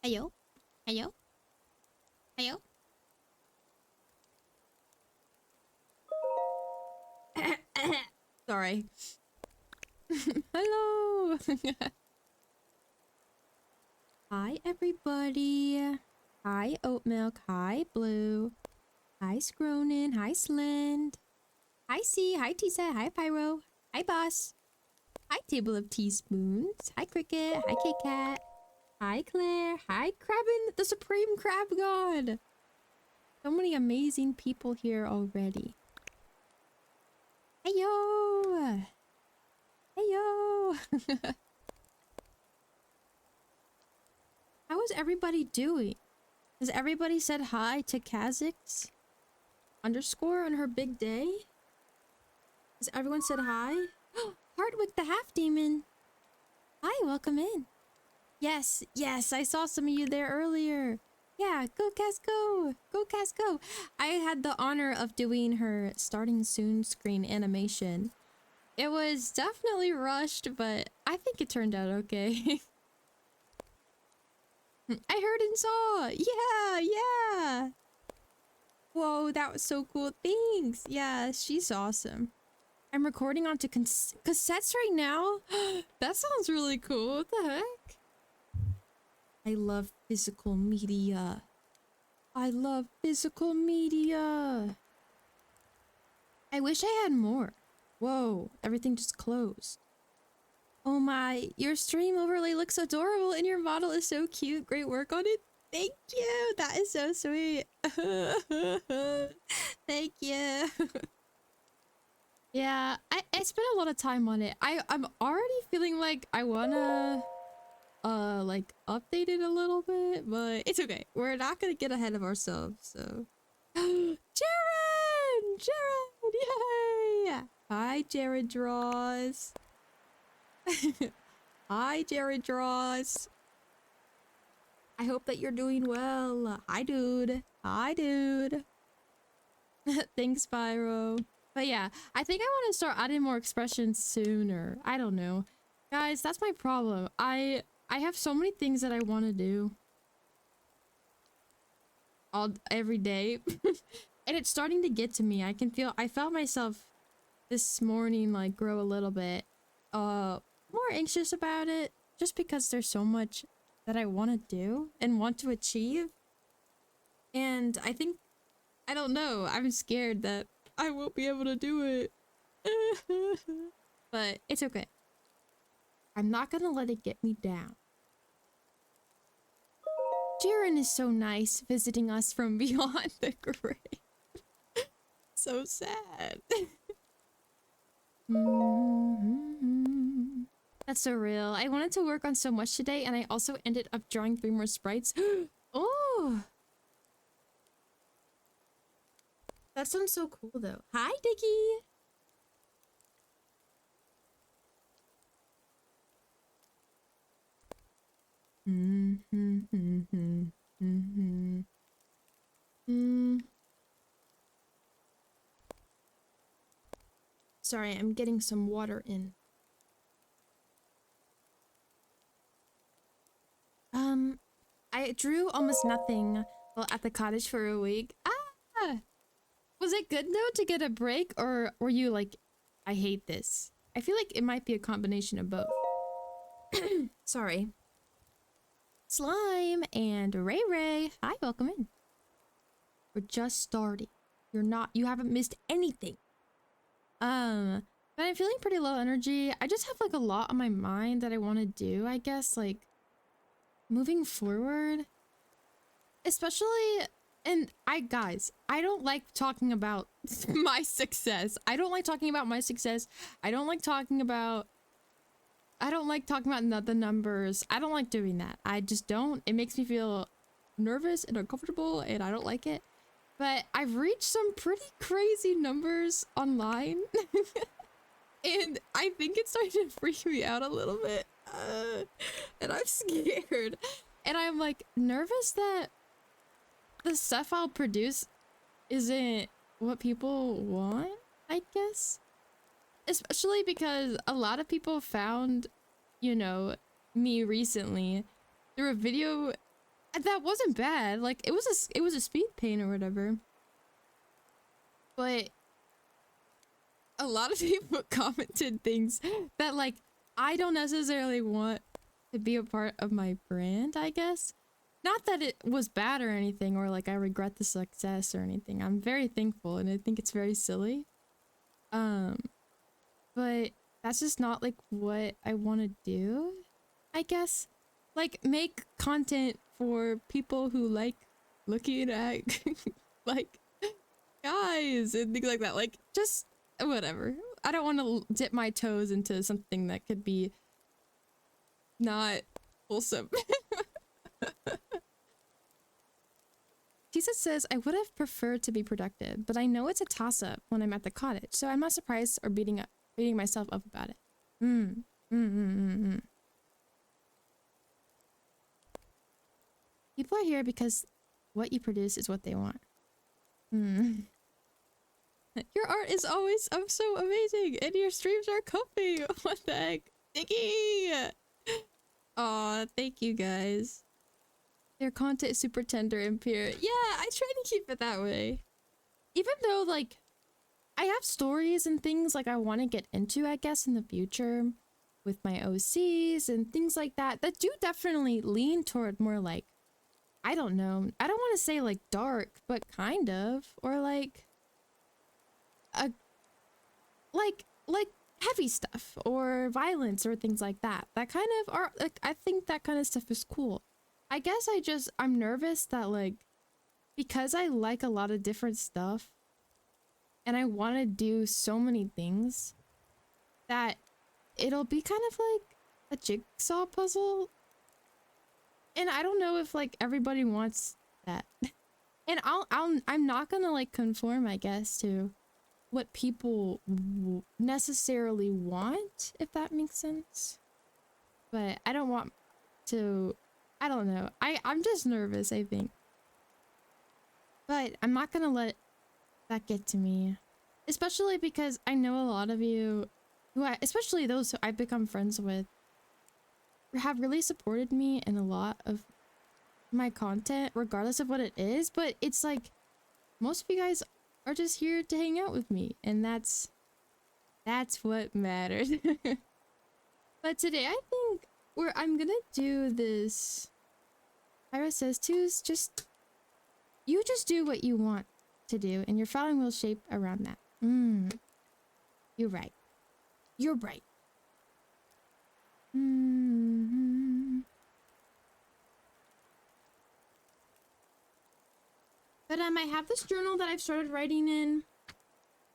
Ayo? Ayo? Ayo? Sorry. Hello! Hi, everybody. Hi, Oat Milk. Hi, Blue. Hi, Scronin. Hi, Slind. Hi, C. Hi, Tisa. Hi, Pyro. Hi, Boss. Hi, Table of Teaspoons. Hi, Cricket. Hi, Kit Kat. Hi, Claire. Hi, Krabbin, the Supreme Crab God. So many amazing people here already. Heyo! Heyo! How is everybody doing? Has everybody said hi to Kha'Zix underscore on her big day? Has everyone said hi? Hardwick the Half Demon. Hi, welcome in. Yes, yes, I saw some of you there earlier. Yeah, go Cass, go! Go Cass, go! I had the honor of doing her starting soon screen animation. It was definitely rushed, but I think it turned out okay. I heard and saw! Yeah, yeah! Whoa, that was so cool. Thanks! Yeah, she's awesome. I'm recording onto cassettes right now? That sounds really cool. What the heck? I love physical media. I love physical media. I wish I had more. Whoa, everything just closed. Oh my, your stream overlay looks adorable and your model is so cute. Great work on it. Thank you. That is so sweet. Thank you. Yeah, I spent a lot of time on it. I'm already feeling like I wanna like update it a little bit, but it's okay. We're not gonna get ahead of ourselves, so Jared! Jared! Yay! Hi, Jared Draws. Hi, Jared Draws. I hope that you're doing well. Hi, dude. Hi, dude. Thanks, Spyro. But yeah, I think I want to start adding more expressions sooner. I don't know. Guys, that's my problem. I have so many things that I want to do every day. And it's starting to get to me. I felt myself this morning like grow a little bit more anxious about it just because there's so much that I want to do and want to achieve. And I don't know, I'm scared that I won't be able to do it. But it's okay. I'm not gonna let it get me down. Jiren is so nice visiting us from beyond the grave. So sad. That's so real. I wanted to work on so much today and I also ended up drawing 3 more sprites. Oh! That sounds so cool though. Hi, Dicky! Sorry, I'm getting some water in. I drew almost nothing while at the cottage for a week. Ah! Was it good though to get a break, or were you like, I hate this? I feel like it might be a combination of both. Sorry. Slime and Ray Ray. Hi, welcome in. We're just starting. You haven't missed anything. But I'm feeling pretty low energy. I just have like a lot on my mind that I want to do, I guess, like moving forward. Especially, and guys, I don't like talking about my success. I don't like talking about my success. I don't like talking about the numbers. I don't like doing that. I just don't. It makes me feel nervous and uncomfortable and I don't like it. But I've reached some pretty crazy numbers online. And I think it's starting to freak me out a little bit. And I'm scared. And I'm like nervous that the stuff I'll produce isn't what people want, I guess. Especially because a lot of people found, you know, me recently through a video That wasn't bad. Like it was a speed paint or whatever. But a lot of people commented things that like I don't necessarily want to be a part of my brand, I guess. Not that it was bad or anything, or like I regret the success or anything. I'm very thankful and I think it's very silly. But that's just not like what I want to do, I guess. Like make content for people who like looking at like guys and things like that. Like just whatever. I don't want to dip my toes into something that could be not wholesome. Tisa says, I would have preferred to be productive, but I know it's a toss-up when I'm at the cottage, so I'm not surprised or beating myself up about it. People are here because what you produce is what they want. Your art is always so amazing, and your streams are comfy. What the heck? Nikki! Aw, thank you guys. Their content is super tender and pure. Yeah, I try to keep it that way. Even though, like, I have stories and things, like, I want to get into, I guess, in the future. With my OCs and things like that. That do definitely lean toward more, like, I don't know. I don't want to say, like, dark, but kind of. Or, like... like heavy stuff or violence or things like that. That kind of are like I think that kind of stuff is cool. I guess I'm nervous that like because I like a lot of different stuff and I want to do so many things that it'll be kind of like a jigsaw puzzle. And I don't know if like everybody wants that. And I'm not going to like conform, I guess, to what people necessarily want, if that makes sense. But I don't want to, I don't know. I'm just nervous, I think. But I'm not gonna let that get to me. Especially because I know a lot of you, especially those who I've become friends with, have really supported me in a lot of my content, regardless of what it is. But it's like, most of you guys are just here to hang out with me, and that's what matters. But today I think I'm gonna do this. Ira says you just do what you want to do and your following will shape around that. You're right. But I have this journal that I've started writing in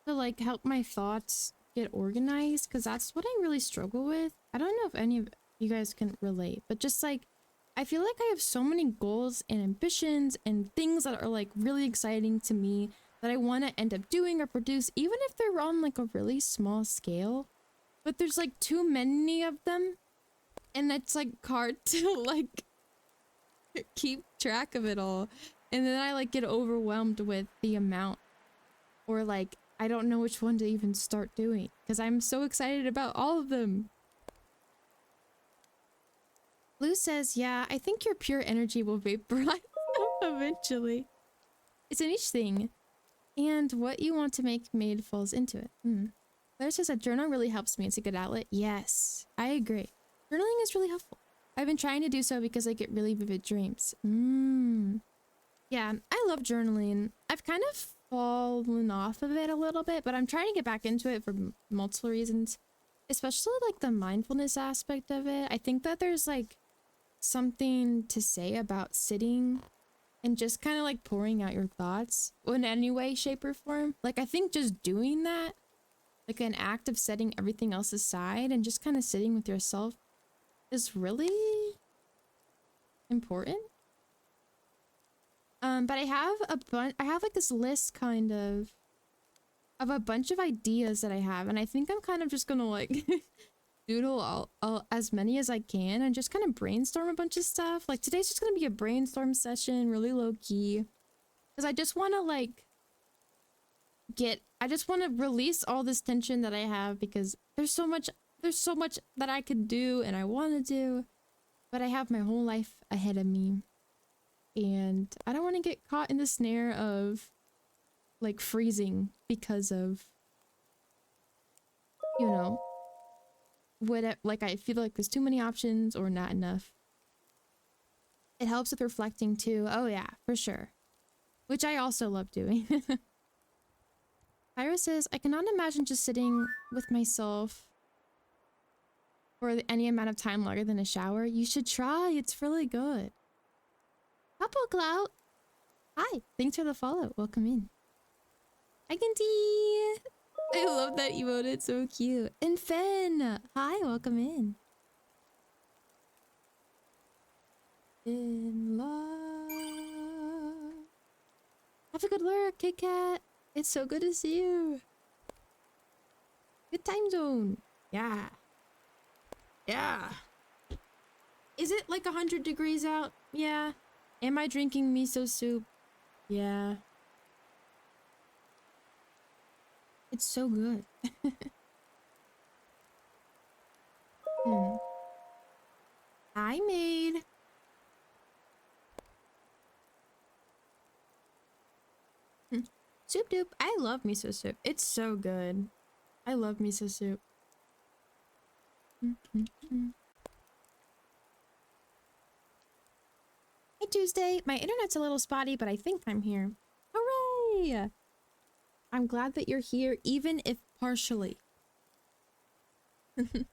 to like help my thoughts get organized, because that's what I really struggle with. I don't know if any of you guys can relate, but just like I feel like I have so many goals and ambitions and things that are like really exciting to me that I want to end up doing or produce, even if they're on like a really small scale. But there's like too many of them, and it's like hard to like keep track of it all. And then I like get overwhelmed with the amount, or like I don't know which one to even start doing because I'm so excited about all of them. Lou says, yeah, I think your pure energy will vaporize eventually. It's an each thing, and what you want to make made falls into it. Claire says that journal really helps me. It's a good outlet. Yes, I agree. Journaling is really helpful. I've been trying to do so because I get really vivid dreams. Yeah, I love journaling. I've kind of fallen off of it a little bit, but I'm trying to get back into it for multiple reasons. Especially like the mindfulness aspect of it. I think that there's like something to say about sitting and just kind of like pouring out your thoughts in any way, shape, or form. Like I think just doing that, like an act of setting everything else aside and just kind of sitting with yourself, is really important. But I have like this list kind of a bunch of ideas that I have, and I think I'm kind of just gonna like doodle all as many as I can and just kind of brainstorm a bunch of stuff. Like today's just gonna be a brainstorm session, really low key, because I just want to like I just want to release all this tension that I have, because there's so much that I could do and I want to do, but I have my whole life ahead of me. and I don't want to get caught in the snare of like freezing because of, you know, what, like I feel like there's too many options or not enough. It helps with reflecting too. Oh yeah, for sure. Which I also love doing. Pyra says, I cannot imagine just sitting with myself for any amount of time longer than a shower. You should try. It's really good. Couple Clout. Hi. Thanks for the follow. Welcome in. Hi, Kinty. I love that emote. It's so cute. And Fen. Hi. Welcome in. In love. Have a good lurk, Kit Kat. It's so good to see you. Good time zone. Yeah. Yeah. Is it like 100 degrees out? Yeah. Am I drinking miso soup? Yeah. It's so good. Hi, maid. Soup Doop. I love miso soup. It's so good. I love miso soup. Hey, Tuesday. My internet's a little spotty, but I think I'm here. Hooray! I'm glad that you're here, even if partially. But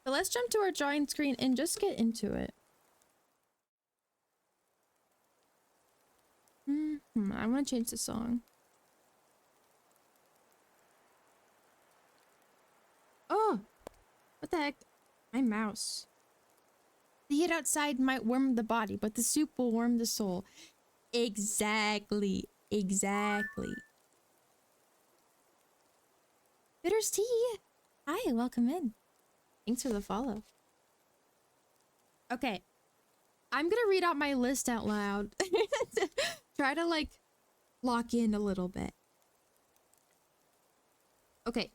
let's jump to our drawing screen and just get into it. I want to change the song. Oh! What the heck? My mouse. The heat outside might warm the body, but the soup will warm the soul. Exactly. Exactly. Bitters Tea! Hi, welcome in. Thanks for the follow. Okay. I'm gonna read out my list out loud. Try to, like, lock in a little bit. Okay.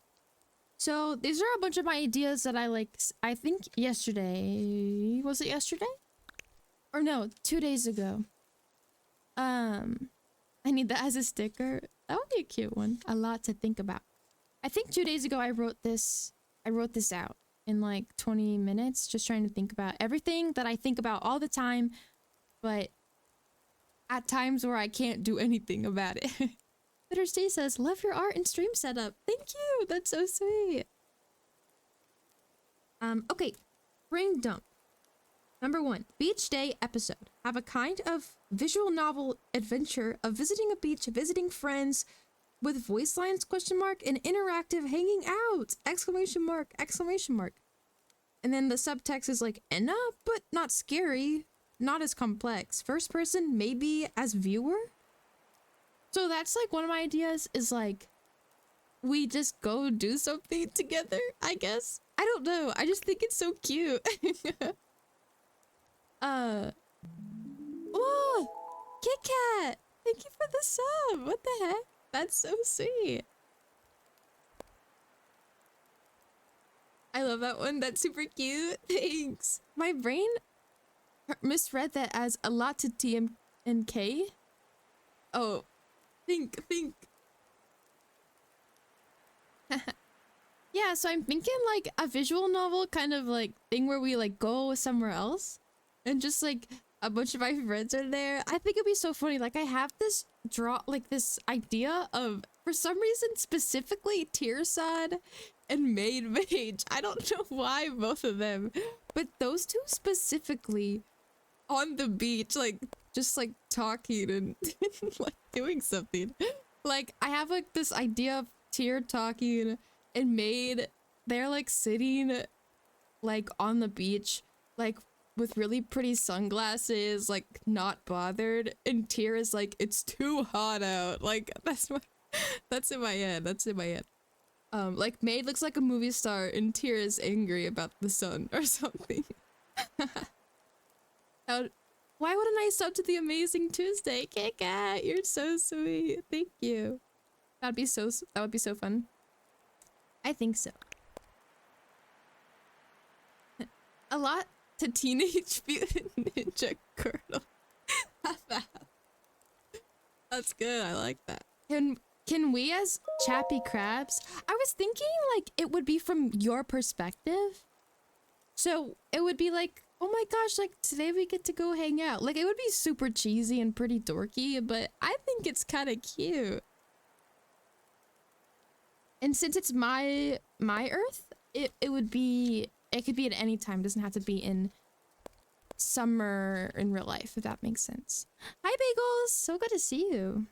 So, these are a bunch of my ideas that I think yesterday... Was it yesterday? Or no, 2 days ago. I need that as a sticker. That would be a cute one. A lot to think about. I think 2 days ago I wrote this out in like 20 minutes, just trying to think about everything that I think about all the time, but at times where I can't do anything about it. Bitter Stay says, love your art and stream setup. Thank you. That's so sweet. Okay. Spring dump. Number 1, beach day episode. Have a kind of visual novel adventure of visiting a beach, visiting friends with voice lines, question mark, and interactive hanging out, exclamation mark, exclamation mark. And then the subtext is like, Enna, but not scary, not as complex. First person, maybe as viewer? So that's like one of my ideas is like, we just go do something together, I guess. I don't know. I just think it's so cute. Whoa! Kit Kat! Thank you for the sub! What the heck? That's so sweet. I love that one. That's super cute. Thanks. My brain misread that as a lot to T and K. Oh, think. Yeah, so I'm thinking like a visual novel kind of like thing where we like go somewhere else and just like a bunch of my friends are there. I think it'd be so funny. Like I have this this idea of, for some reason, specifically Tearsad and Maid Mage. I don't know why both of them, but those two specifically on the beach, like just like talking and like doing something. Like I have like this idea of Tear talking and Maid, they're like sitting like on the beach, like with really pretty sunglasses, like not bothered, and Tear is like, it's too hot out. Like that's in my head. That's in my head. Like Maid looks like a movie star and Tear is angry about the sun or something. Why wouldn't I sub to the Amazing Tuesday? Kit Kat, you're so sweet. Thank you. That would be so fun. I think so. A lot to Teenage Mutant Ninja Turtle. That's good. I like that. Can we as Chappy Crabs? I was thinking like it would be from your perspective. So it would be like, oh my gosh, like today we get to go hang out. Like it would be super cheesy and pretty dorky, but I think it's kind of cute. And since it's my Earth, it could be at any time. It doesn't have to be in summer in real life, if that makes sense. Hi Bagels, so good to see you.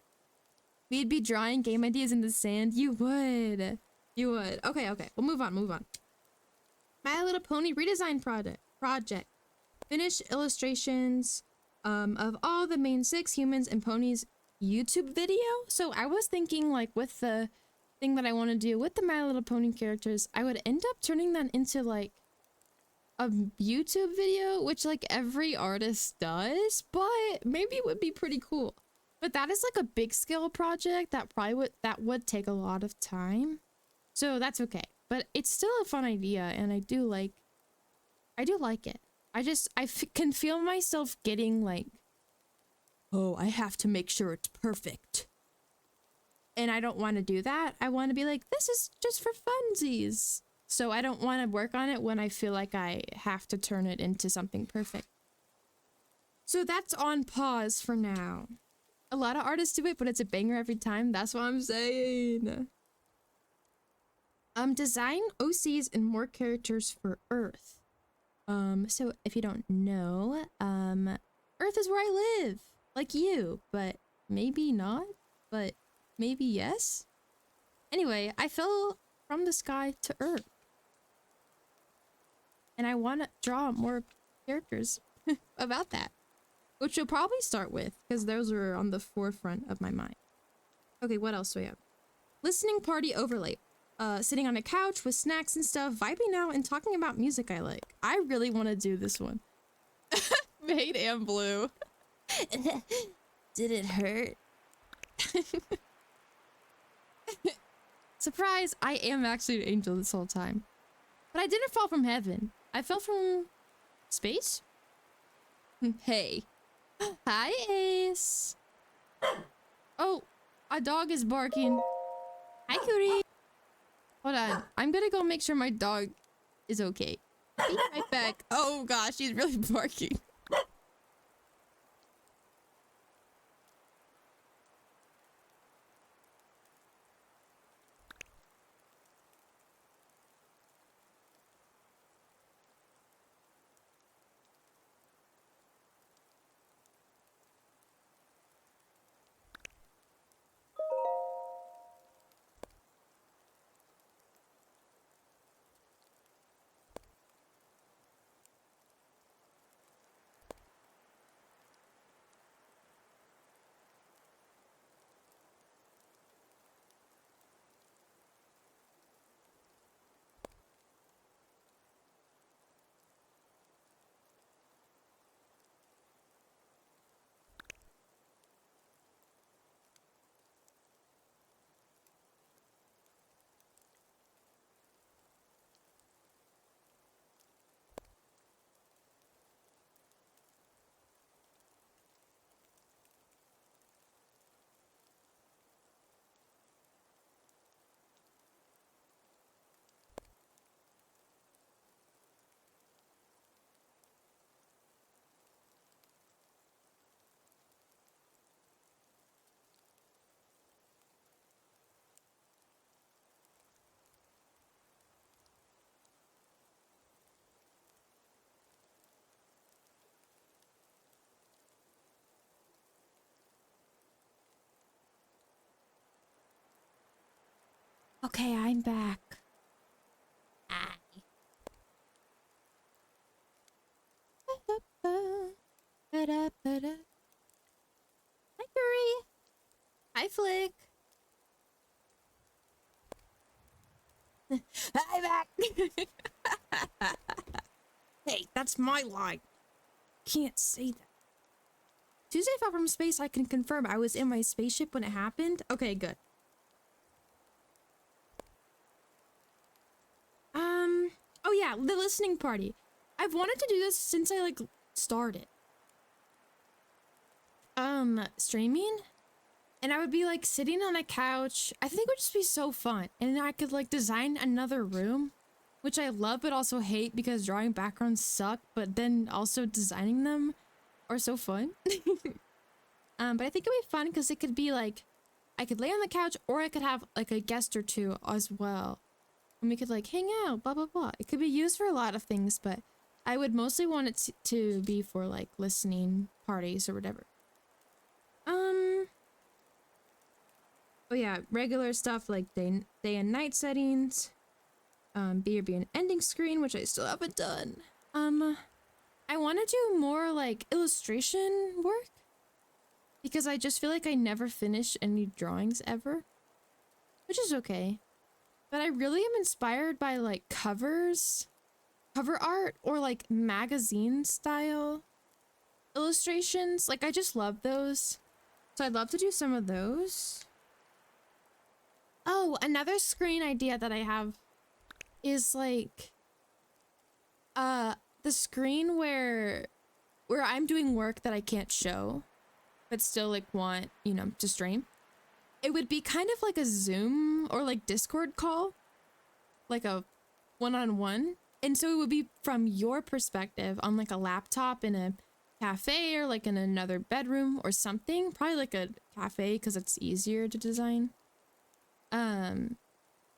We'd be drawing game ideas in the sand. You would. You would. Okay, we'll move on. My Little Pony redesign project. Finish illustrations of all the main 6 humans and ponies YouTube video. So I was thinking like with the thing that I want to do with the My Little Pony characters, I would end up turning that into like a YouTube video, which like every artist does, but maybe it would be pretty cool. But that is like a big scale project that would take a lot of time. So that's okay. But it's still a fun idea and I do like it. I can feel myself getting like, oh, I have to make sure it's perfect. And I don't want to do that. I want to be like, this is just for funsies. So I don't want to work on it when I feel like I have to turn it into something perfect. So that's on pause for now. A lot of artists do it, but it's a banger every time. That's what I'm saying. Design OCs and more characters for Earth. So if you don't know, Earth is where I live. Like you, but maybe not, but maybe yes. Anyway, I fell from the sky to Earth. And I want to draw more characters about that. Which we'll probably start with, because those are on the forefront of my mind. Okay, what else do we have? Listening party overlay. Sitting on a couch with snacks and stuff, vibing out and talking about music I like. I really want to do this one. Made and blue. Did it hurt? Surprise, I am actually an angel this whole time. But I didn't fall from heaven. I fell from space? Hey. Hi, Ace. Oh, a dog is barking. Hi, Cutie. Hold on. I'm gonna go make sure my dog is okay. Be right back. Oh gosh, he's really barking. Okay, I'm back. Hi. Hi, Curry. Hi, Flick. I'm back. Hey, that's my line. Can't say that. Tuesday fell from space. I can confirm I was in my spaceship when it happened. Okay, good. Oh yeah, the listening party. I've wanted to do this since I like started. streaming, and I would be like sitting on a couch. I think it would just be so fun. And then I could like design another room, which I love but also hate because drawing backgrounds suck, but then also designing them are so fun. But I think it'd be fun because it could be like, I could lay on the couch or I could have like a guest or two as well. And we could like hang out, blah, blah, blah. It could be used for a lot of things, but I would mostly want it to be for like listening parties or whatever. Oh yeah, regular stuff like day and night settings. BRB and ending screen, which I still haven't done. I want to do more like illustration work because I just feel like I never finish any drawings ever, which is okay. But I really am inspired by like cover art or like magazine style illustrations. Like I just love those. So I'd love to do some of those. Oh, another screen idea that I have is like the screen where I'm doing work that I can't show but still like want, you know, to stream. It would be kind of like a Zoom or like Discord call, like a one-on-one. And so it would be from your perspective on like a laptop in a cafe or like in another bedroom or something, probably like a cafe because it's easier to design. And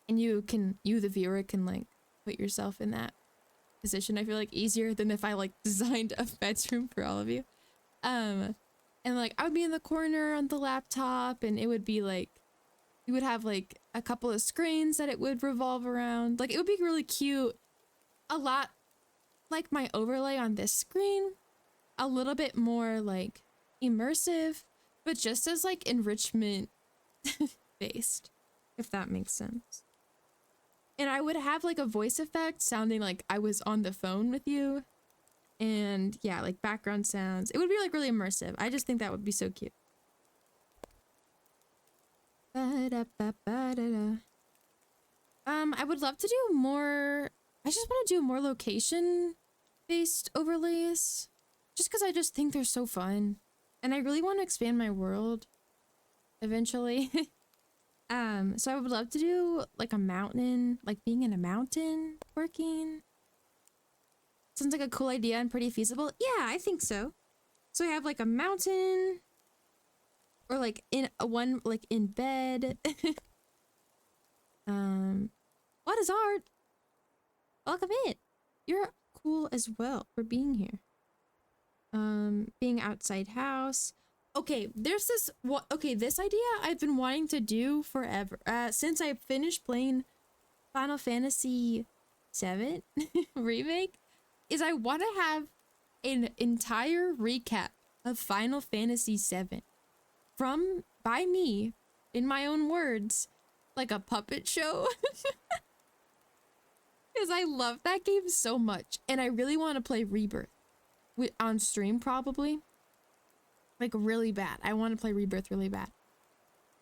you the viewer can like put yourself in that position. I feel like easier than if I like designed a bedroom for all of you. And like I would be in the corner on the laptop and it would be like, you would have like a couple of screens that it would revolve around. Like it would be really cute. A lot like my overlay on this screen, a little bit more like immersive, but just as like enrichment based, if that makes sense. And I would have like a voice effect sounding like I was on the phone with you. And yeah, like background sounds. It would be like really immersive. I just think that would be so cute. Ba-da-ba-ba-da-da. I would love to do more. I just want to do more location based overlays. Just because I just think they're so fun. And I really want to expand my world eventually. So I would love to do like a mountain, like being in a mountain working. Sounds like a cool idea and pretty feasible. Yeah, I think so. So I have like a mountain or like in a one, like in bed. What is art? Welcome in. You're cool as well for being here. Being outside house. Okay, there's this this idea I've been wanting to do forever. Since I finished playing Final Fantasy VII Remake, is I want to have an entire recap of Final Fantasy VII by me, in my own words, like a puppet show. Because I love that game so much, and I really want to play Rebirth on stream probably. Like really bad. I want to play Rebirth really bad.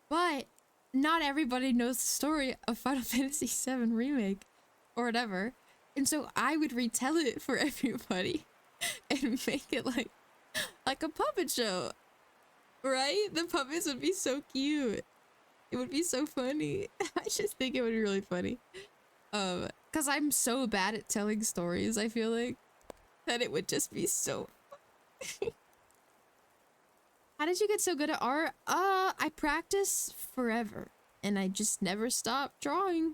But not everybody knows the story of Final Fantasy VII Remake or whatever. And so I would retell it for everybody and make it like a puppet show. Right? The puppets would be so cute. It would be so funny. I just think it would be really funny. Cause I'm so bad at telling stories, I feel like, that it would just be so How did you get so good at art? I practice forever and I just never stop drawing.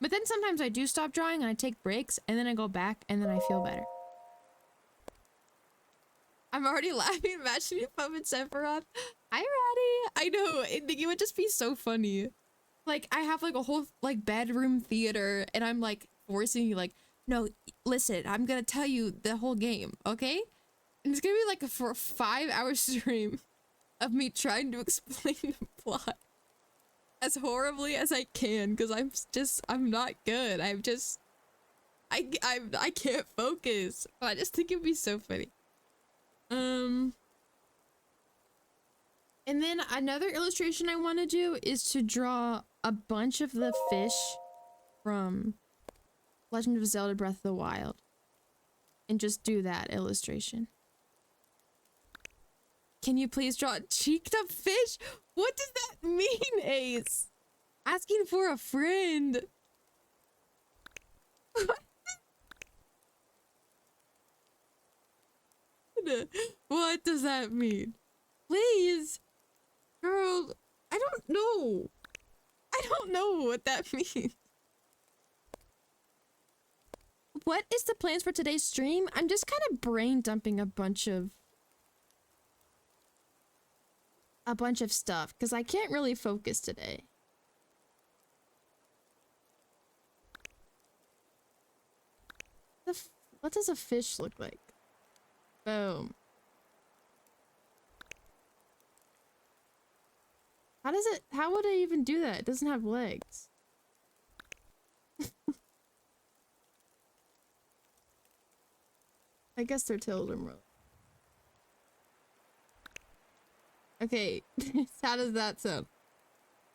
But then sometimes I do stop drawing and I take breaks and then I go back and then I feel better. I'm already laughing, imagining Puppet Sephiroth. Hi, Ratty. I know, it would just be so funny. Like, I have like a whole like bedroom theater and I'm like forcing you like, no, listen, I'm gonna tell you the whole game, okay? And it's gonna be like a 5-hour stream of me trying to explain the plot as horribly as I can, because I'm not good. I can't focus. But I just think it'd be so funny. And then another illustration I want to do is to draw a bunch of the fish from Legend of Zelda Breath of the Wild. And just do that illustration. Can you please draw a cheeked up fish? What does that mean, Ace? Asking for a friend. What does that mean? Please. Girl, I don't know. I don't know what that means. What is the plans for today's stream? I'm just kind of brain dumping a bunch of stuff because I can't really focus today. What does a fish look like? Boom. How would I even do that? It doesn't have legs. I guess their tails are more. Okay, how does that sound?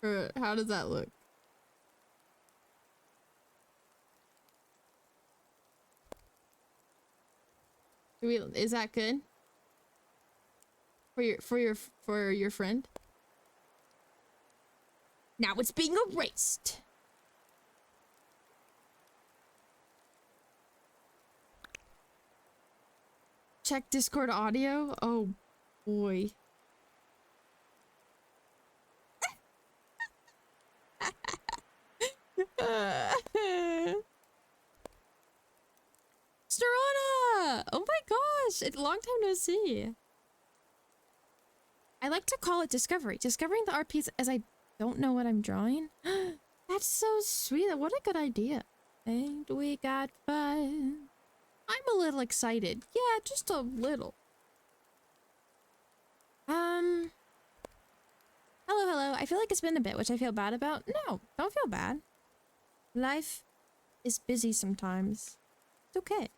Or how does that look? Is that good? For your friend? Now it's being erased. Check Discord audio. Oh boy. Storana! Oh my gosh! It's a long time no see. I like to call it discovery. Discovering the art piece as I don't know what I'm drawing. That's so sweet. What a good idea. And we got fun. I'm a little excited. Yeah, just a little. Hello. I feel like it's been a bit, which I feel bad about. No, don't feel bad. Life is busy sometimes. It's okay.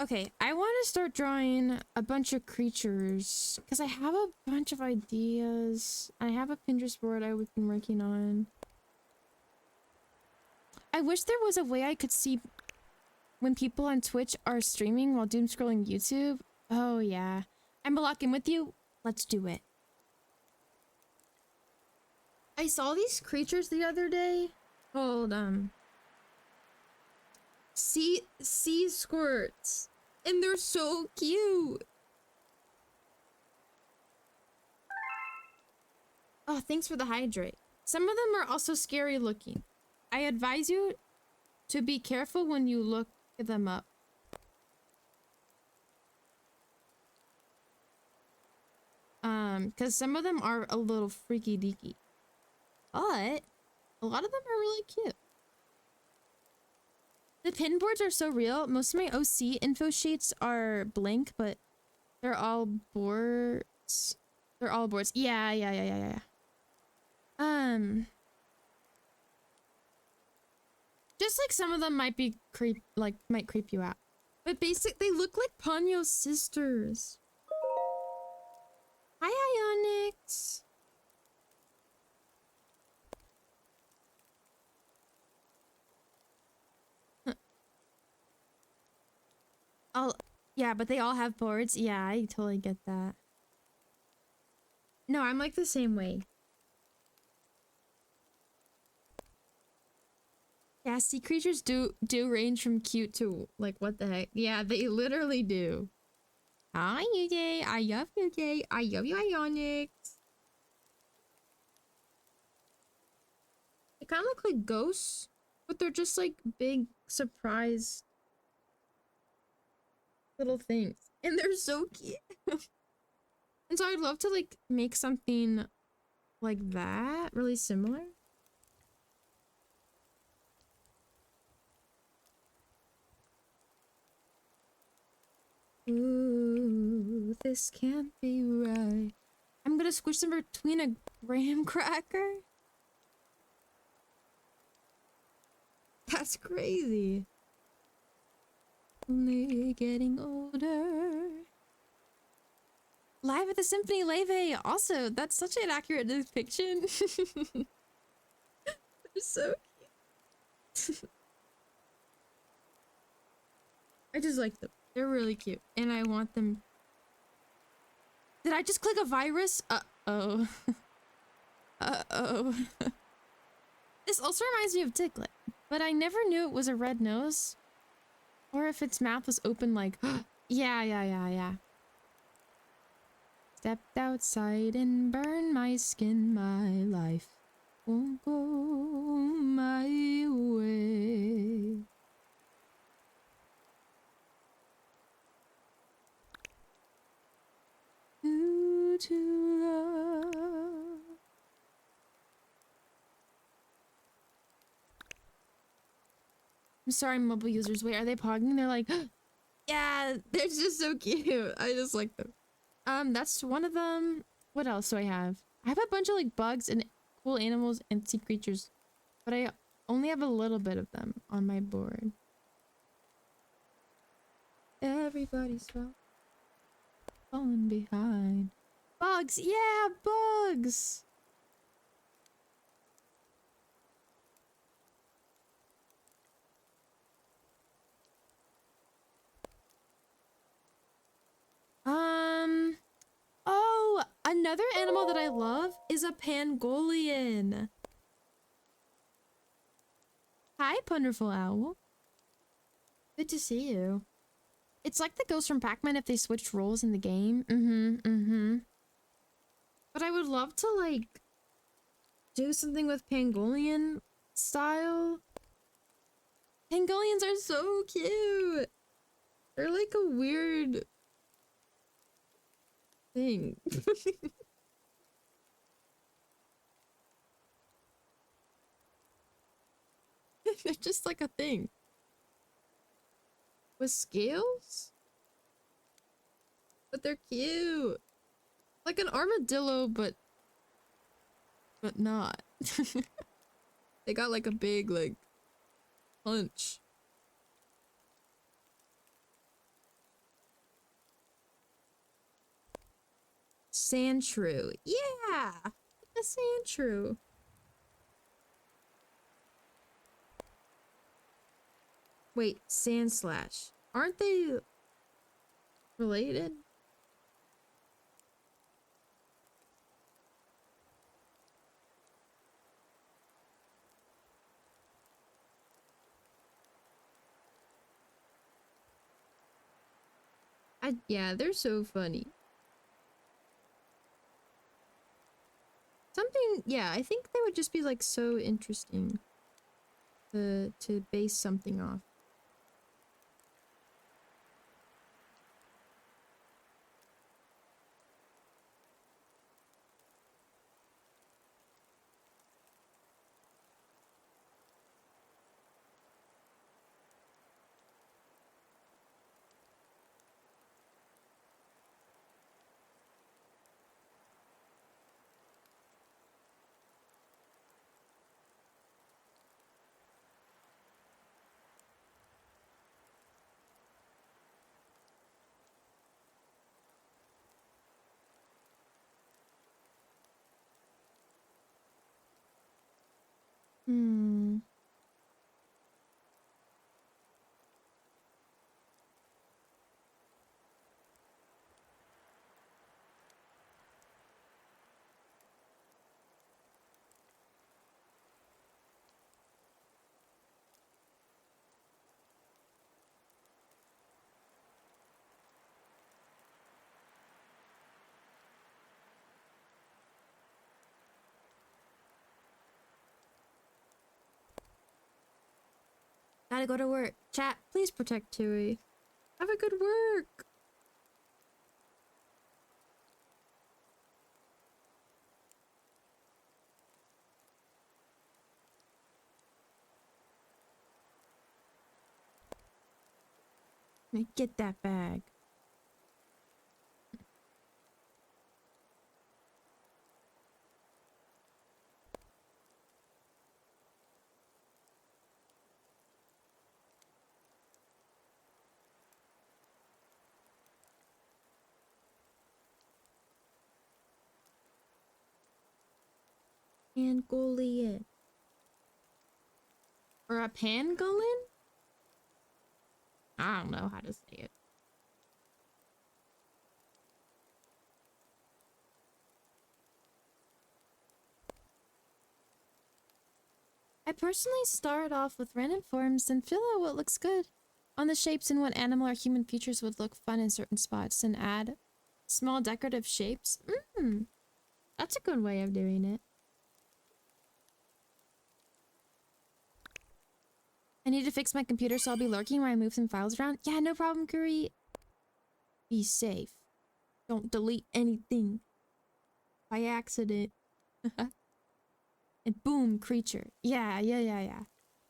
Okay, I want to start drawing a bunch of creatures because I have a bunch of ideas. I have a Pinterest board I've been working on. I wish there was a way I could see when people on Twitch are streaming while doom scrolling YouTube. Oh yeah. I'm locking with you. Let's do it. I saw these creatures the other day called sea squirts, and they're so cute. Oh, thanks for the hydrate. Some of them are also scary looking. I advise you to be careful when you look them up. Because some of them are a little freaky deaky. But a lot of them are really cute. The pin boards are so real. Most of my OC info sheets are blank, but they're all boards. They're all boards. Yeah. Just like some of them might be might creep you out. But basically, they look like Ponyo's sisters. Hi, Onyx. Yeah, but they all have boards. Yeah, I totally get that. No, I'm like the same way. Yeah, sea creatures do range from cute to like what the heck. Yeah, they literally do. Hi, UJ. I love UJ. I love you, Onyx. They kind of look like ghosts, but they're just like big surprise little things. And they're so cute. And so I'd love to like make something like that, really similar. Ooh, this can't be right. I'm gonna squish them between a graham cracker. That's crazy. Only getting older. Live at the Symphony Leve. Also, that's such an accurate depiction. They're so cute. I just like them. They're really cute. And I want them Did I just click a virus? Uh-oh. Uh-oh. This also reminds me of Diglett, but I never knew it was a red nose. Or if its mouth was open like, yeah. Stepped outside and burned my skin, my life won't go my way. To love. I'm sorry, mobile users. Wait, are they pogging? They're like, yeah, they're just so cute. I just like them. That's one of them. What else do I have? I have a bunch of like bugs and cool animals and sea creatures, but I only have a little bit of them on my board. Everybody's falling behind. Bugs, yeah, bugs. Oh, another animal that I love is a pangolian. Hi, wonderful owl. Good to see you. It's like the ghost from Pac-Man if they switched roles in the game. But I would love to, like, do something with pangolian style. Pangolians are so cute. They're like a weird thing. They're just like a thing. With scales? But they're cute. Like an armadillo, but not. They got like a big, like, punch. Sandshrew. Yeah! A sandshrew. Wait, Sandslash. Aren't they related? Yeah, they're so funny. Something, yeah, I think they would just be like so interesting to base something off. Gotta go to work. Chat, please protect Tui. Have a good work. Get that bag. Pangolian. Or a pangolin? I don't know how to say it. I personally start off with random forms and fill out what looks good on the shapes and what animal or human features would look fun in certain spots and add small decorative shapes. That's a good way of doing it. I need to fix my computer, so I'll be lurking while I move some files around. Yeah, no problem, Curry. Be safe. Don't delete anything by accident. And boom, creature. Yeah.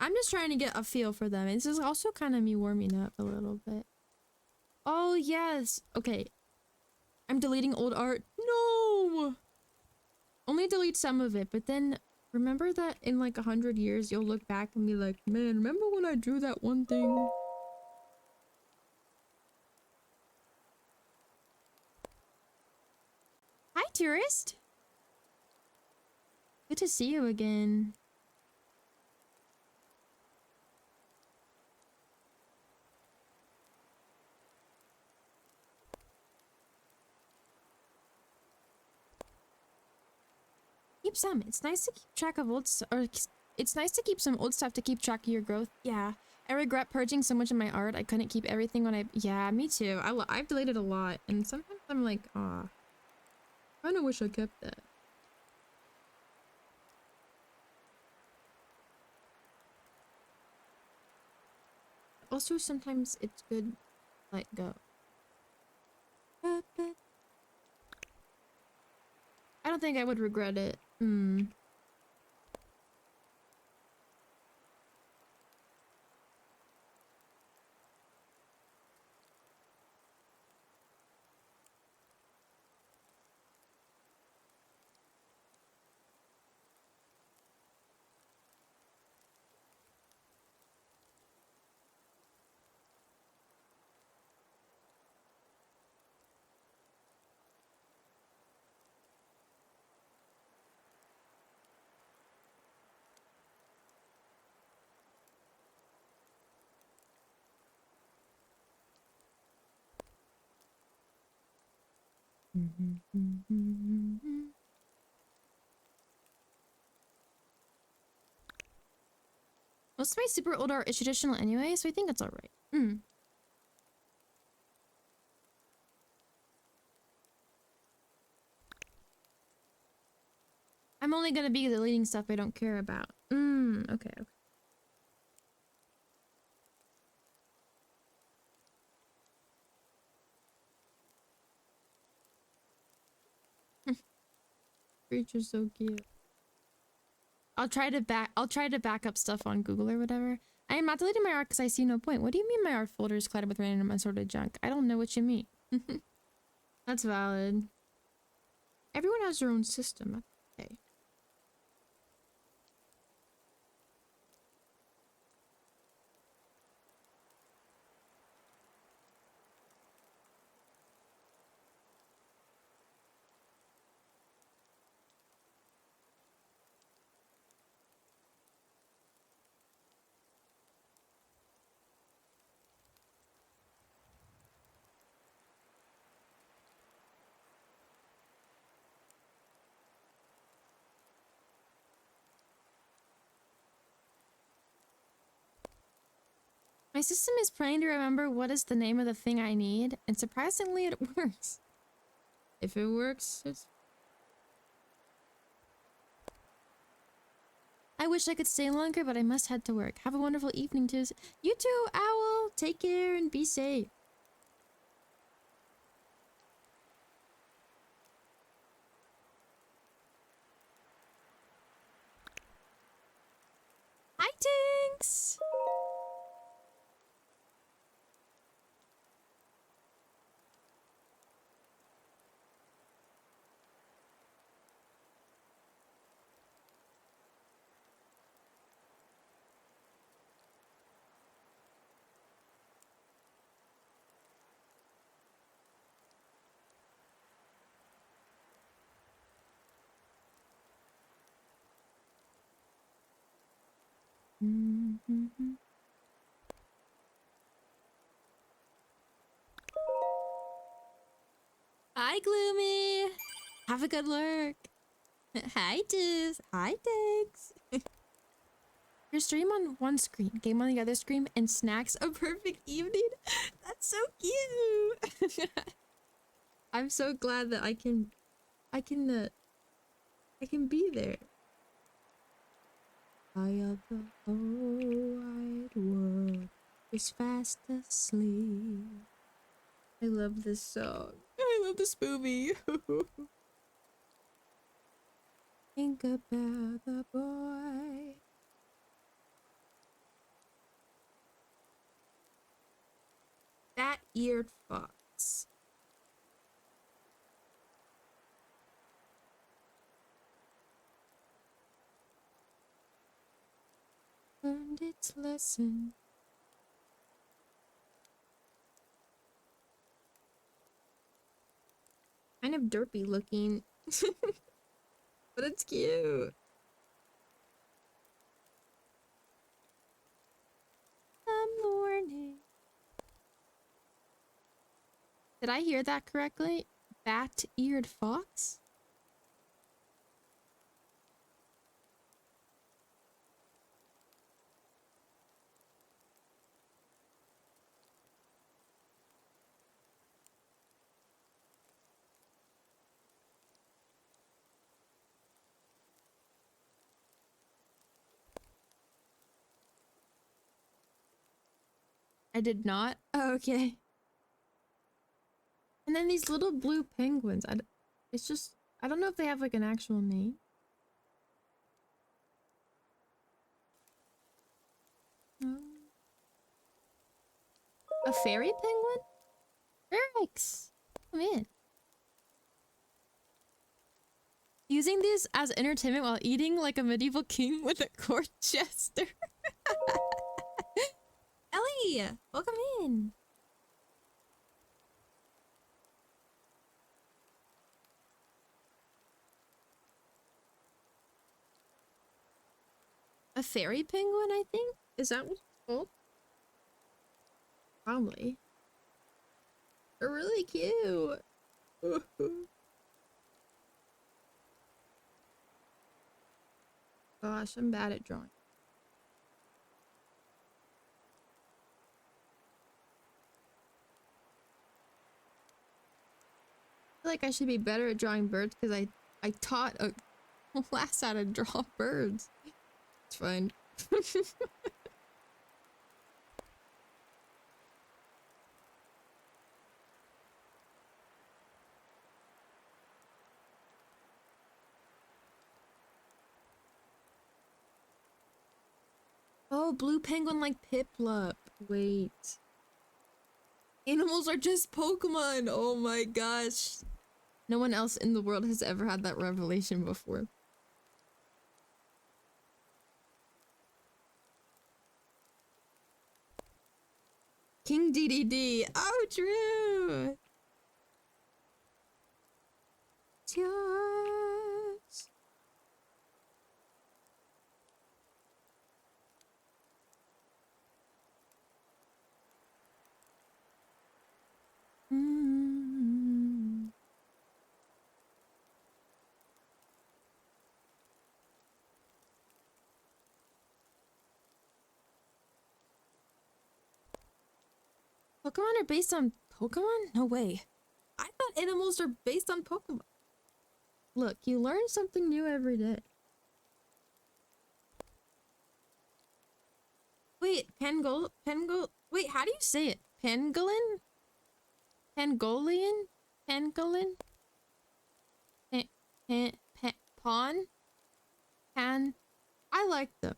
I'm just trying to get a feel for them. This is also kind of me warming up a little bit. Oh, yes. Okay. I'm deleting old art. No! Only delete some of it, but then remember that in like 100 years, you'll look back and be like, man, remember when I drew that one thing? Hi, tourist. Good to see you again. Keep some. It's nice to keep track of it's nice to keep some old stuff to keep track of your growth. Yeah. I regret purging so much of my art. I couldn't keep everything when yeah, me too. I've deleted a lot, and sometimes I'm like, ah, I kinda wish I kept that. Also, sometimes it's good to let go. I don't think I would regret it. Most of my super old art is traditional anyway, so I think it's alright. I'm only gonna be deleting stuff I don't care about. Okay. Creature's so cute. I'll try to back up stuff on Google or whatever. I am not deleting my art because I see no point. What do you mean my art folder is cluttered with random unsorted junk? I don't know what you mean. That's valid. Everyone has their own system. Okay. My system is trying to remember what is the name of the thing I need, and surprisingly it works. If it works, it's... I wish I could stay longer, but I must head to work. Have a wonderful evening, too. You too, Owl! Take care and be safe. Hi, Tinks! Hi, Gloomy! Have a good lurk. Hi, Tiz. Hi, Tinks. Your stream on one screen, game on the other screen, and snacks a perfect evening. That's so cute. I'm so glad that I can be there. Eye of the whole wide world is fast asleep. I love this song. I love this movie. Think about the boy. Fat-eared fox. Learned its lesson. Kind of derpy looking. But it's cute. The morning. Did I hear that correctly? Bat-eared fox? I did not? Oh, okay. And then these little blue penguins. It's just, I don't know if they have like an actual name. A fairy penguin? Rex! Come in. Using these as entertainment while eating like a medieval king with a court jester. Ellie! Welcome in! A fairy penguin, I think? Is that what it's called? Probably. They're really cute. Gosh, I'm bad at drawing. I feel like I should be better at drawing birds because I taught a class how to draw birds. It's fine. Oh, blue penguin like Piplup. Wait. Animals are just Pokemon! Oh my gosh. No one else in the world has ever had that revelation before. King DDD. Oh, true! It's yours. Mm. Pokemon are based on Pokemon? No way. I thought animals are based on Pokemon. Look, you learn something new every day. Wait, wait, how do you say it? Pangolin? Pangolian? Pangolin? Pawn? Pan? I like them.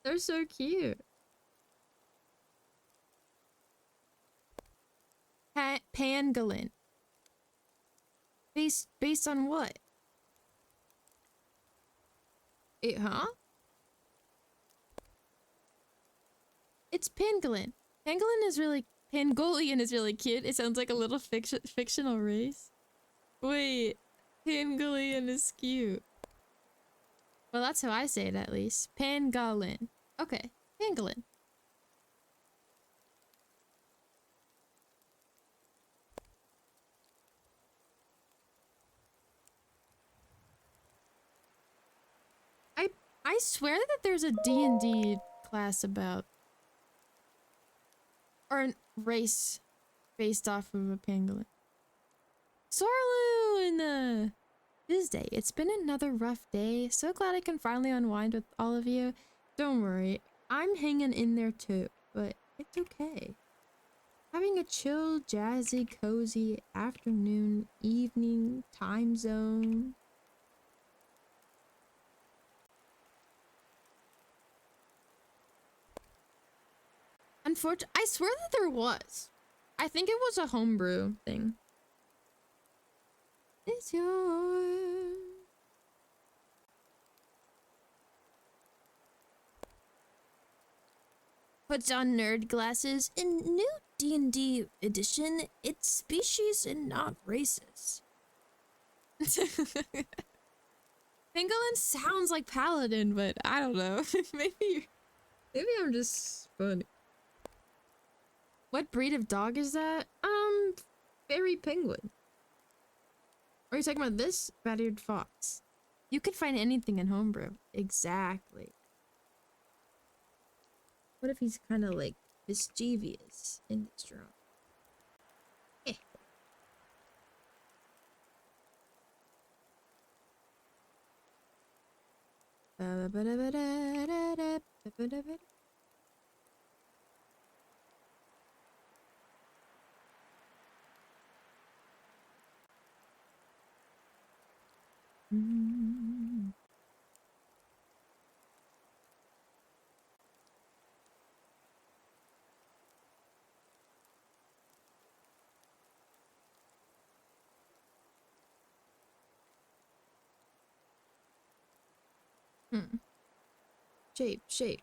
They're so cute. Pangolin. Based on what? Huh? It's pangolin. Pangolian is really cute. It sounds like a little fictional race. Wait, pangolian is cute. Well, that's how I say it at least. Pangolin. Okay, pangolin. I swear that there's a D&D class about... or a race based off of a pangolin. Sorlu and Tuesday. It's been another rough day. So glad I can finally unwind with all of you. Don't worry, I'm hanging in there too, but it's okay. Having a chill, jazzy, cozy afternoon, evening, time zone. Unfortunately, I swear that there was. I think it was a homebrew thing. It's yours. Puts on nerd glasses. In new D&D edition, it's species and not races. Pangolin sounds like paladin, but I don't know. maybe I'm just funny. What breed of dog is that? Fairy penguin. Are you talking about this? Bat-eared fox. You can find anything in homebrew. Exactly. What if he's kind of like mischievous in this drum? Eh.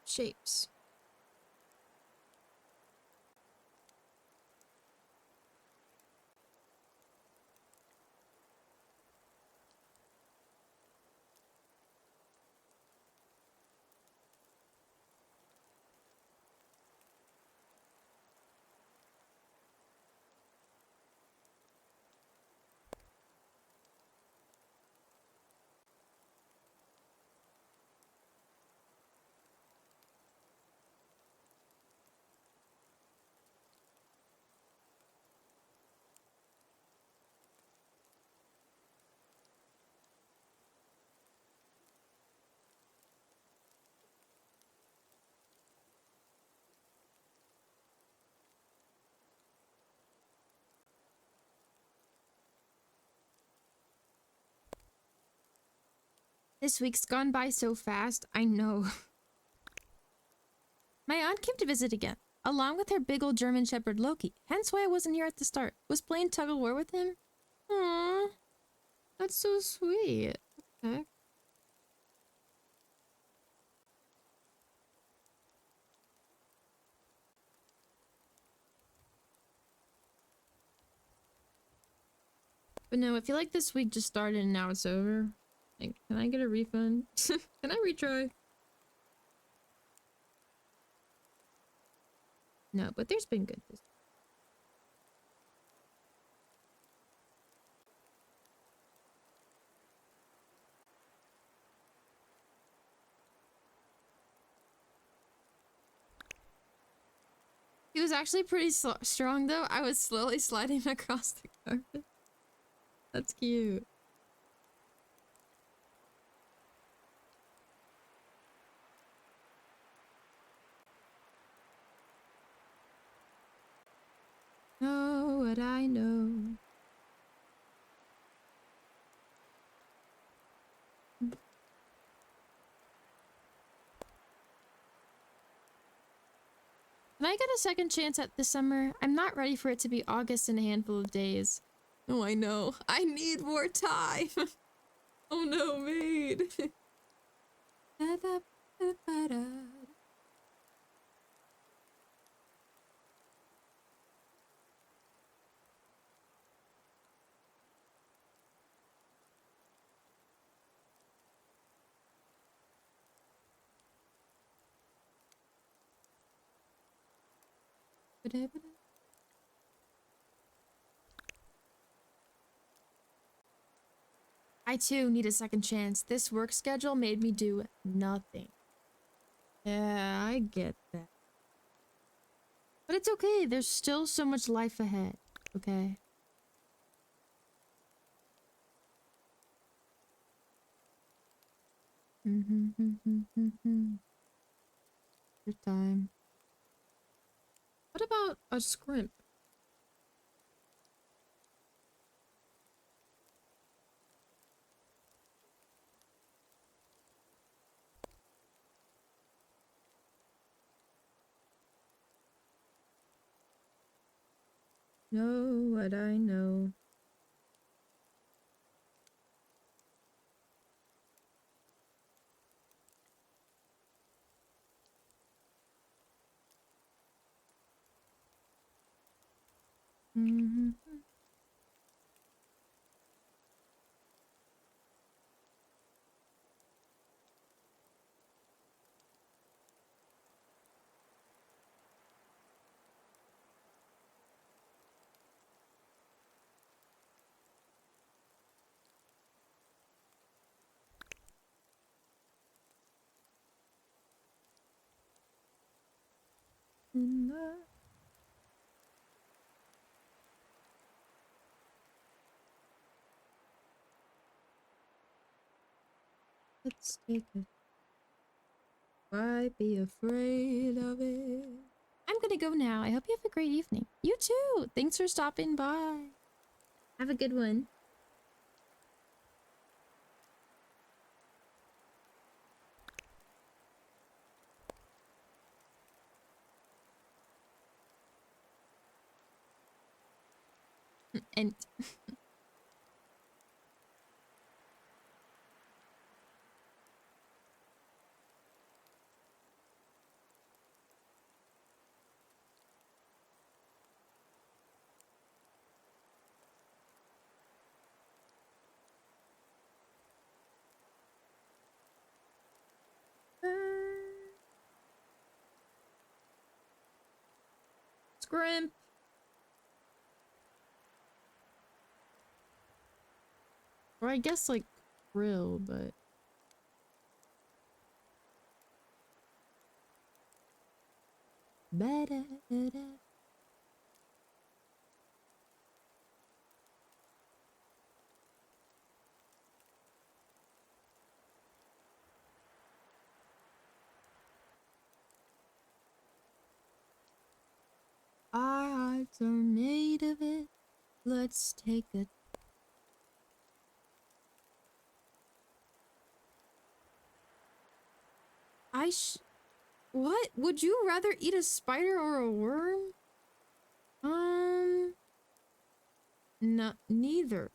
Shapes. This week's gone by so fast, I know. My aunt came to visit again, along with her big old German Shepherd Loki, hence why I wasn't here at the start. Was playing tug-of-war with him? Aww. That's so sweet. Okay. But no, I feel like this week just started and now it's over. Like, can I get a refund? Can I retry? No, but there's been good this. He was actually pretty strong though. I was slowly sliding across the carpet. That's cute. Know what I know. Can I get a second chance at this summer? I'm not ready for it to be August in a handful of days. Oh, I know. I need more time. Oh no, maid. I too need a second chance. This work schedule made me do nothing. Yeah, I get that. But it's okay. There's still so much life ahead. Okay. Your time. What about a scrimp? Know what I know. Let's take it. Why be afraid of it? I'm gonna go now. I hope you have a great evening. You too. Thanks for stopping by. Have a good one. And scrimp. Or I guess like grill, but ba-da-da-da. Our hearts are made of it. Let's take a What? Would you rather eat a spider or a worm? No, neither.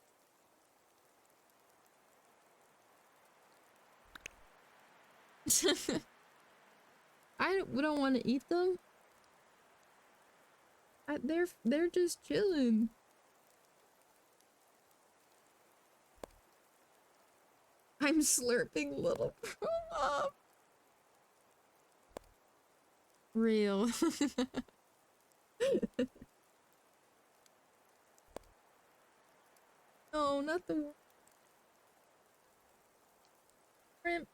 We don't want to eat them. They're just chilling. I'm slurping little up. Real. No, not the shrimp.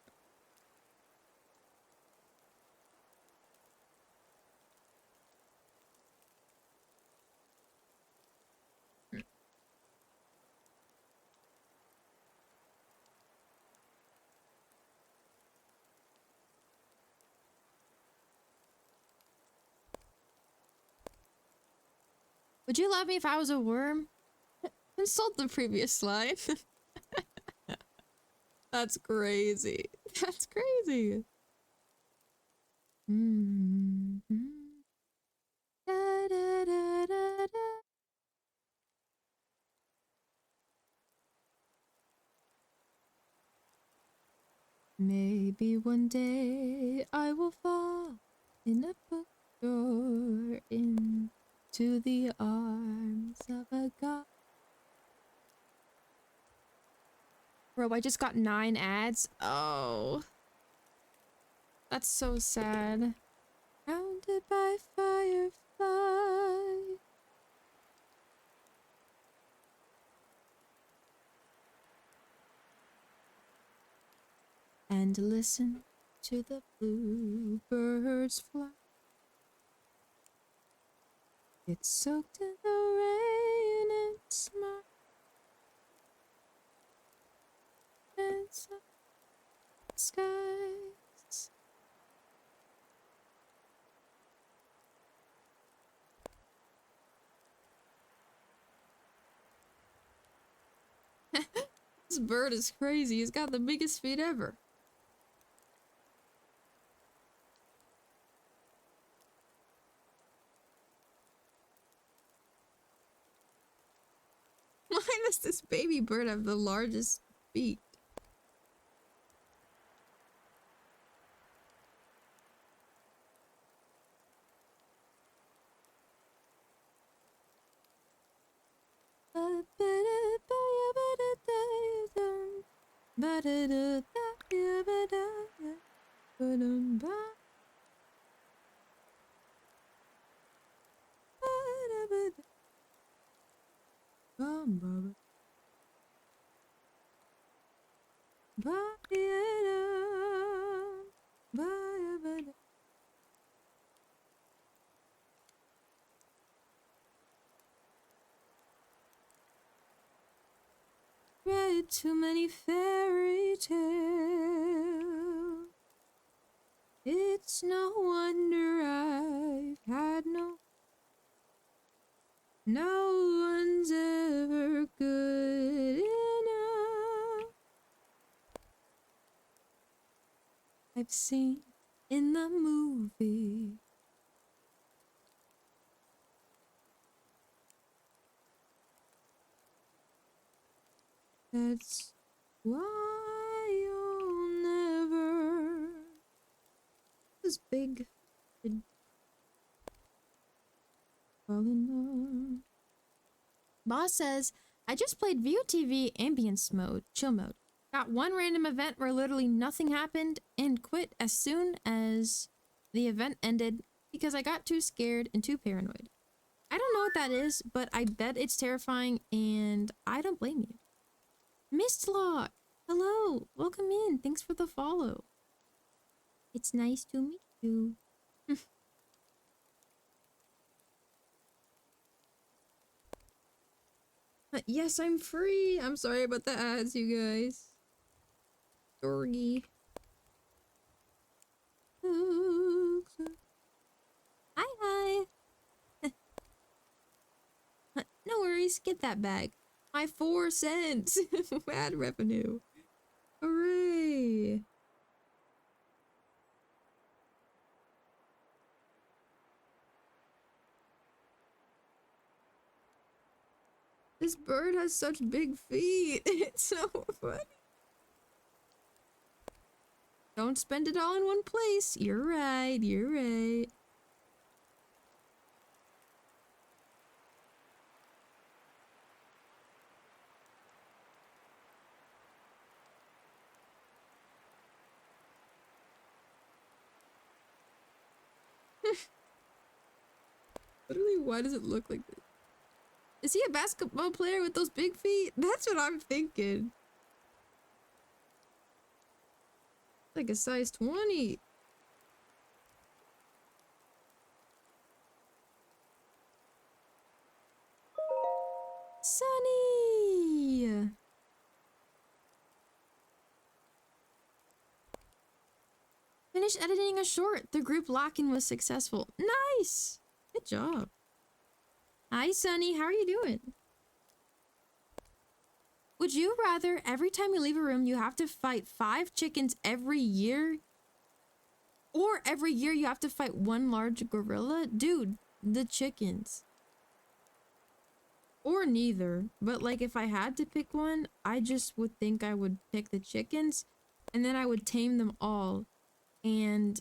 Would you love me if I was a worm? Insult the previous line. That's crazy. That's crazy. Da, da, da, da, da. Maybe one day I will fall in a bookstore into the arms of a god. Bro, I just got 9 ads. Oh. That's so sad. Surrounded by fireflies. and listen to the bluebirds fly. Get soaked in the rain and smile. And skies. This bird is crazy. He's got the biggest feet ever. Why does this baby bird have the largest feet? Read too many fairy tales. It's no wonder I've had no one's ever good enough. I've seen in the movie. That's why you'll never. This big. Falling on. Boss says, I just played VOTV ambience mode, chill mode. Got one random event where literally nothing happened and quit as soon as the event ended because I got too scared and too paranoid. I don't know what that is, but I bet it's terrifying and I don't blame you. Mistlock! Hello! Welcome in. Thanks for the follow. It's nice to meet you. Yes, I'm free. I'm sorry about the ads, you guys. Dorgy. Hi, hi. No worries. Get that bag. My 4 cents. Ad revenue. Hooray. This bird has such big feet. It's so funny. Don't spend it all in one place. You're right. You're right. Literally, why does it look like this? Is he a basketball player with those big feet? That's what I'm thinking. Like a size 20. Sunny! Finished editing a short. The group lock-in was successful. Nice! Good job. Hi, Sunny. How are you doing? Would you rather every time you leave a room you have to fight 5 chickens every year? Or every year you have to fight 1 large gorilla? Dude, the chickens. Or neither. But like if I had to pick one, I just would think I would pick the chickens. And then I would tame them all. And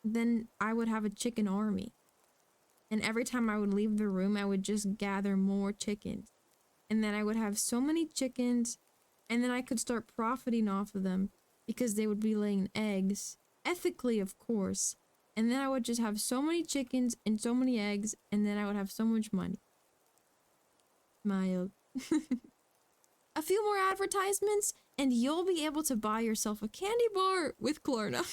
then I would have a chicken army. And every time I would leave the room, I would just gather more chickens. And then I would have so many chickens, and then I could start profiting off of them because they would be laying eggs. Ethically, of course. And then I would just have so many chickens and so many eggs, and then I would have so much money. Smile. A few more advertisements, and you'll be able to buy yourself a candy bar with Klarna.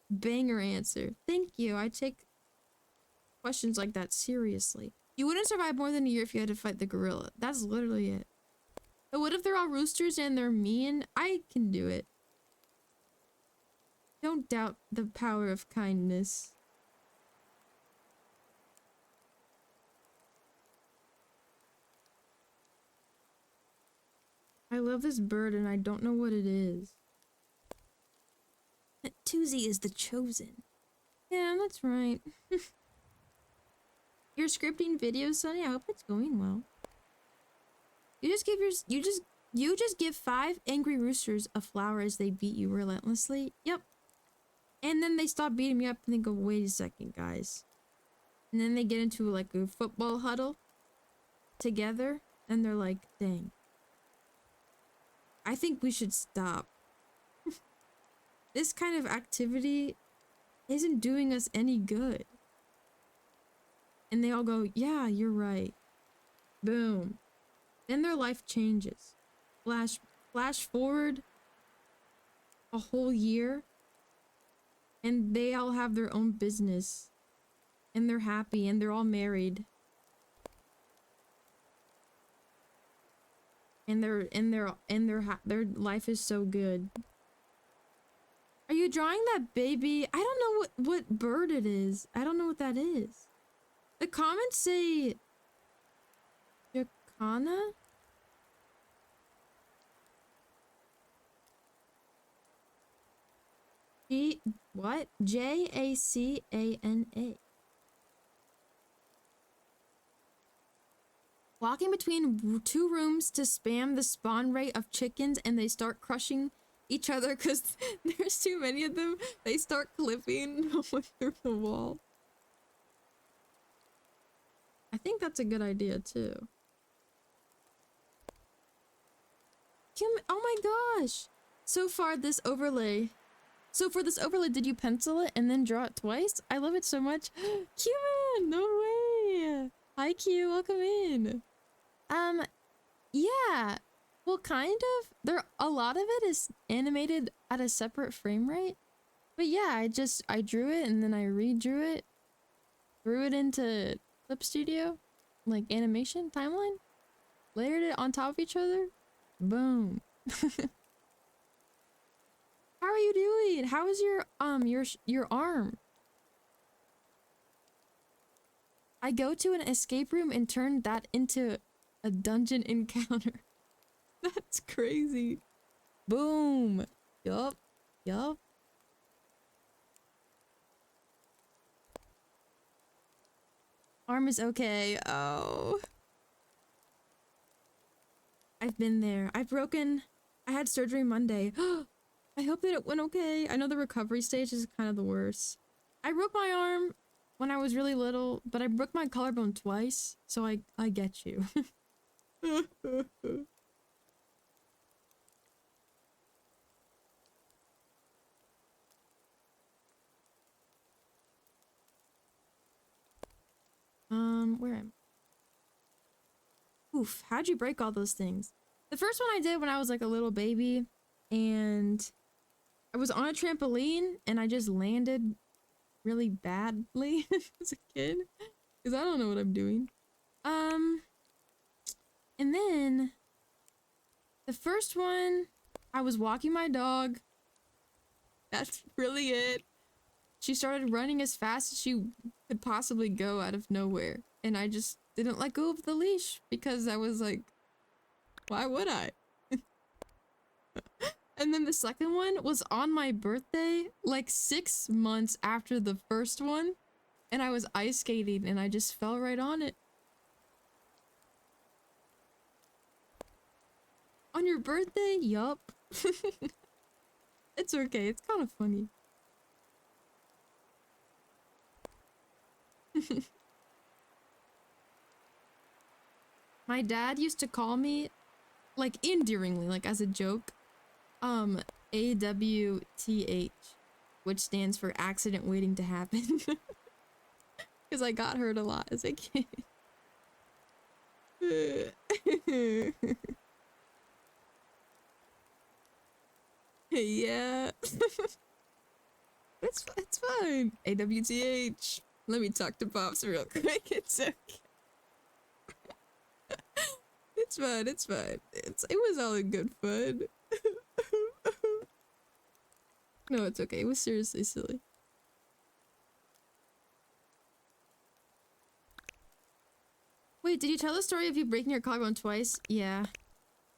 Banger answer. Thank you. I take questions like that seriously. You wouldn't survive more than a year if you had to fight the gorilla. That's literally it. But what if they're all roosters and they're mean? I can do it. Don't doubt the power of kindness. I love this bird and I don't know what it is. Tuzi is the chosen. Yeah, that's right. You're scripting videos, Sonny? I hope it's going well. You just give 5 angry roosters a flower as they beat you relentlessly. Yep. And then they stop beating me up and they go, wait a second, guys. And then they get into like a football huddle together and they're like, dang. I think we should stop. This kind of activity isn't doing us any good. And they all go, yeah, you're right. Boom. Then their life changes. Flash forward a whole year. And they all have their own business. And they're happy and they're all married. And their life is so good. Are you drawing that baby? I don't know what bird it is. I don't know what that is. The comments say Jacana? What? Jacana. Walking between 2 rooms to spam the spawn rate of chickens and they start crushing each other because there's too many of them. They start clipping through the wall. I think that's a good idea too. Oh my gosh! So for this overlay, did you pencil it and then draw it twice? I love it so much. Cuman, no way! Hi Q, welcome in. Yeah. Well, kind of. A lot of it is animated at a separate frame rate. But yeah, I drew it and then I redrew it. Threw it into Clip Studio. Like animation, timeline. Layered it on top of each other. Boom. How are you doing? How is your arm? I go to an escape room and turn that into a dungeon encounter. That's crazy. Boom. Yup. Yup. Arm is okay. Oh. I've been there. I had surgery Monday. I hope that it went okay. I know the recovery stage is kind of the worst. I broke my arm when I was really little, but I broke my collarbone twice, so I get you. Where am I? Oof, how'd you break all those things? The first one I did when I was like a little baby, and I was on a trampoline, and I just landed really badly as a kid, because I don't know what I'm doing. And then, the first one, I was walking my dog. That's really it. She started running as fast as she could possibly go out of nowhere. And I just didn't let go of the leash because I was like, why would I? And then the second one was on my birthday, like 6 months after the first one. And I was ice skating and I just fell right on it. On your birthday? Yup. It's okay. It's kind of funny. My dad used to call me, like, endearingly, like, as a joke, AWTH, which stands for accident waiting to happen. Because I got hurt a lot as a kid. Yeah. It's fine. AWTH. Let me talk to Pops real quick. It's okay. It's fine. It's fine. It was all in good fun. No, it's okay. It was seriously silly. Wait, did you tell the story of you breaking your collarbone twice? Yeah.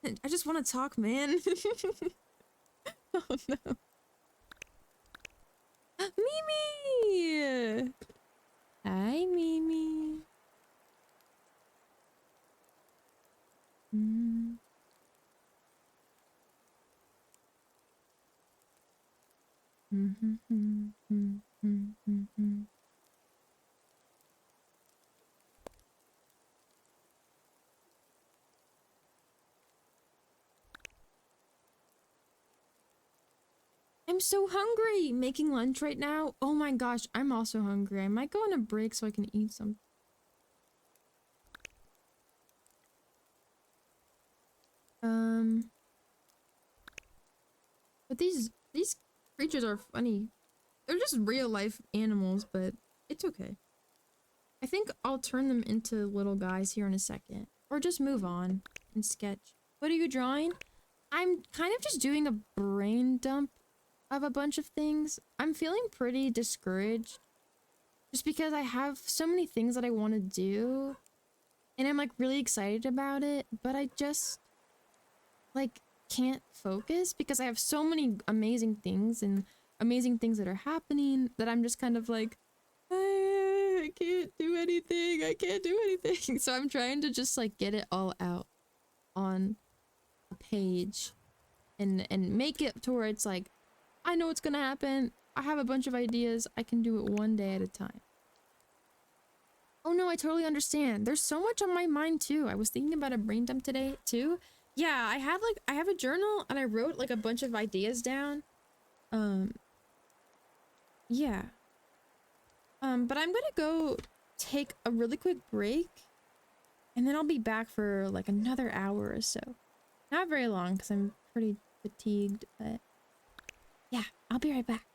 I just want to talk, man. Oh no. Mimi! Hi, Mimi. Mm. I'm so hungry! Making lunch right now? Oh my gosh, I'm also hungry. I might go on a break so I can eat some. But these creatures are funny. They're just real life animals, but it's okay. I think I'll turn them into little guys here in a second. Or just move on and sketch. What are you drawing? I'm kind of just doing a brain dump of a bunch of things. I'm feeling pretty discouraged. Just because I have so many things that I want to do. And I'm like really excited about it. But I just like can't focus because I have so many amazing things and amazing things that are happening that I'm just kind of like, I can't do anything. I can't do anything. So I'm trying to just like get it all out on a page and make it to where it's like, I know what's gonna happen. I have a bunch of ideas. I can do it one day at a time. Oh no, I totally understand. There's so much on my mind too. I was thinking about a brain dump today too. Yeah, I have a journal and I wrote like a bunch of ideas down. Yeah. But I'm gonna go take a really quick break and then I'll be back for like another hour or so. Not very long because I'm pretty fatigued, but yeah, I'll be right back.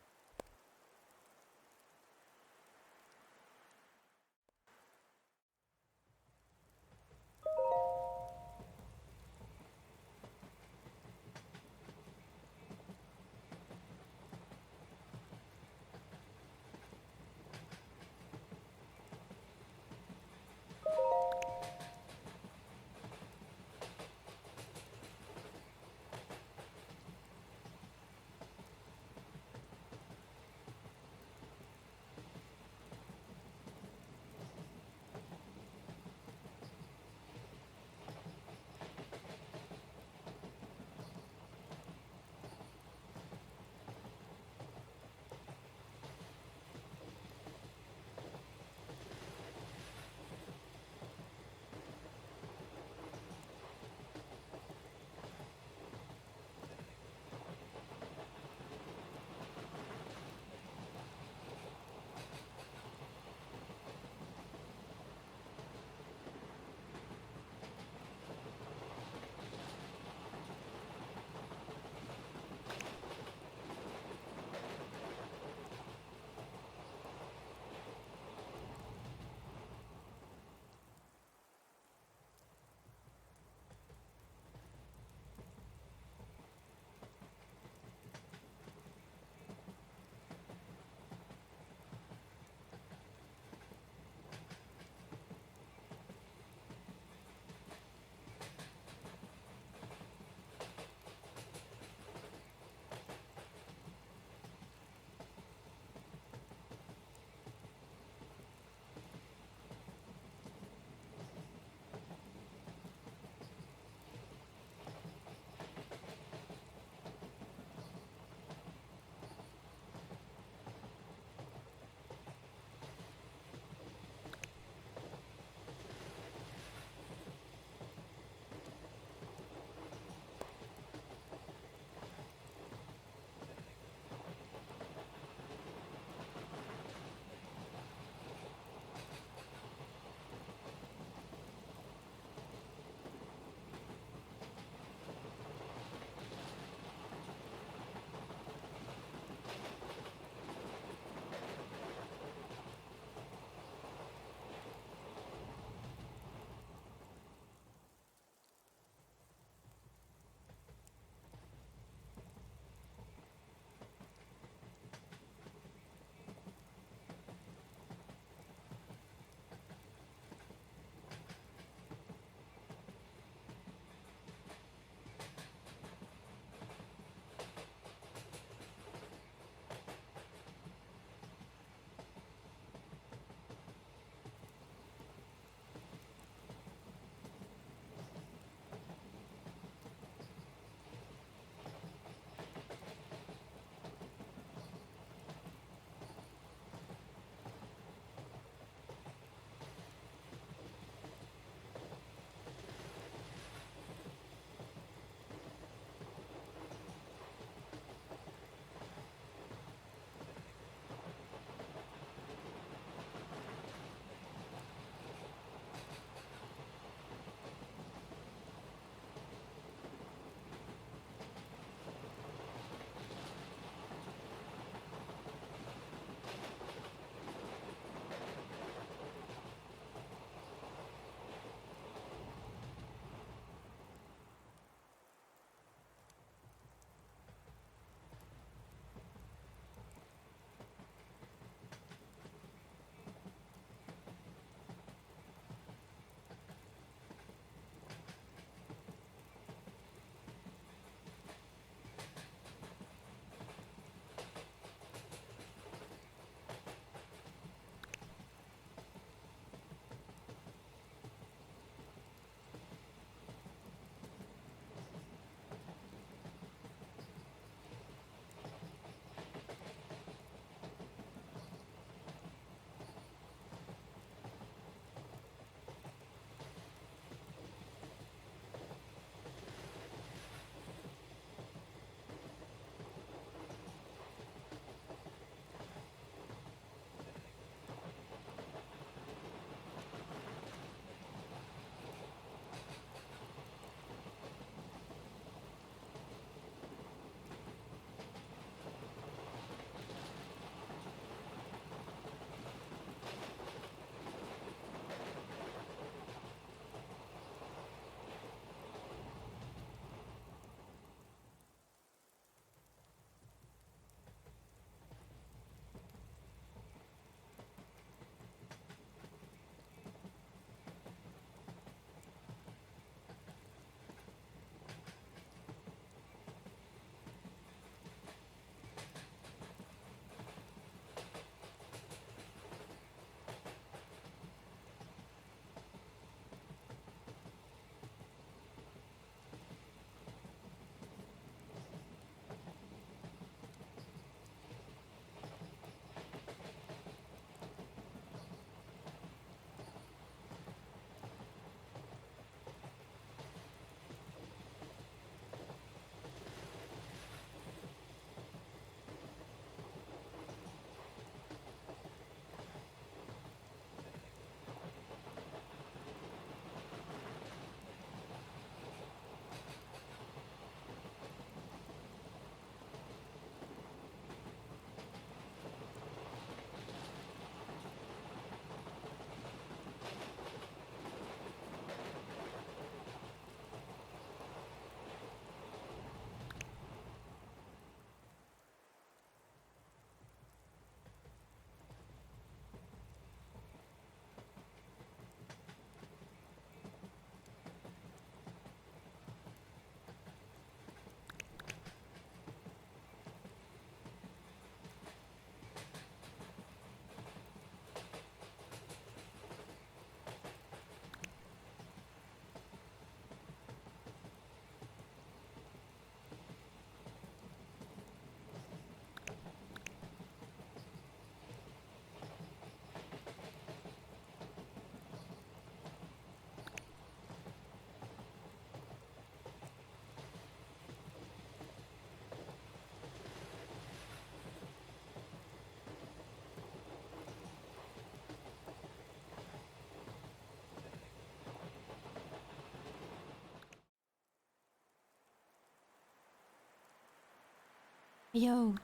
Yo.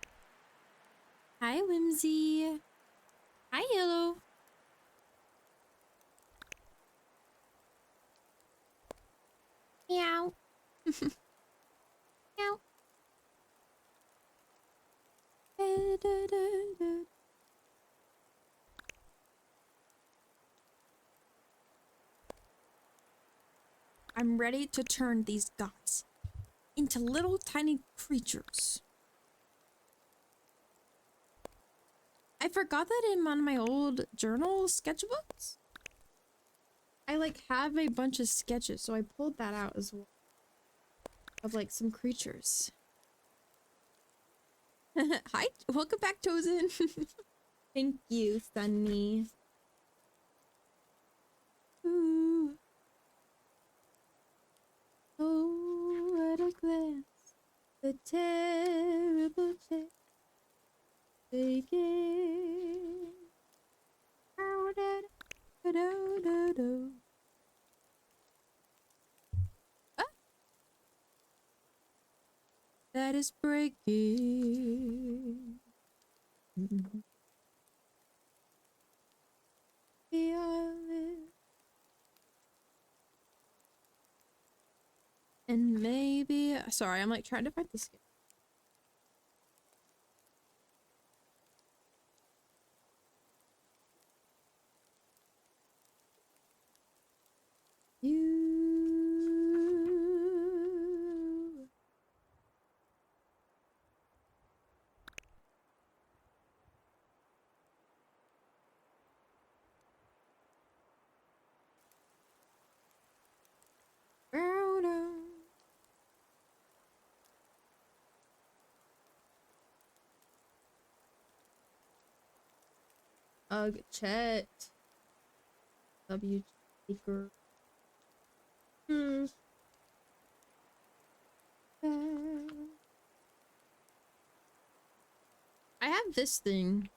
Hi, Whimsy. Hi, Yellow. Meow. Meow. I'm ready to turn these dots into little tiny creatures. I forgot that in one of my old journal sketchbooks, I like have a bunch of sketches, so I pulled that out as well. Of like some creatures. Hi, welcome back, Chosen. Thank you, Sunny. Ooh. Oh, at a glance, the terrible check taken. Oh, da, da, da, da. Ah, that is breaking. The eyelid. And maybe, sorry, I'm like trying to find this. You. Ugh, Chet. W. Baker. Hmm. I have this thing.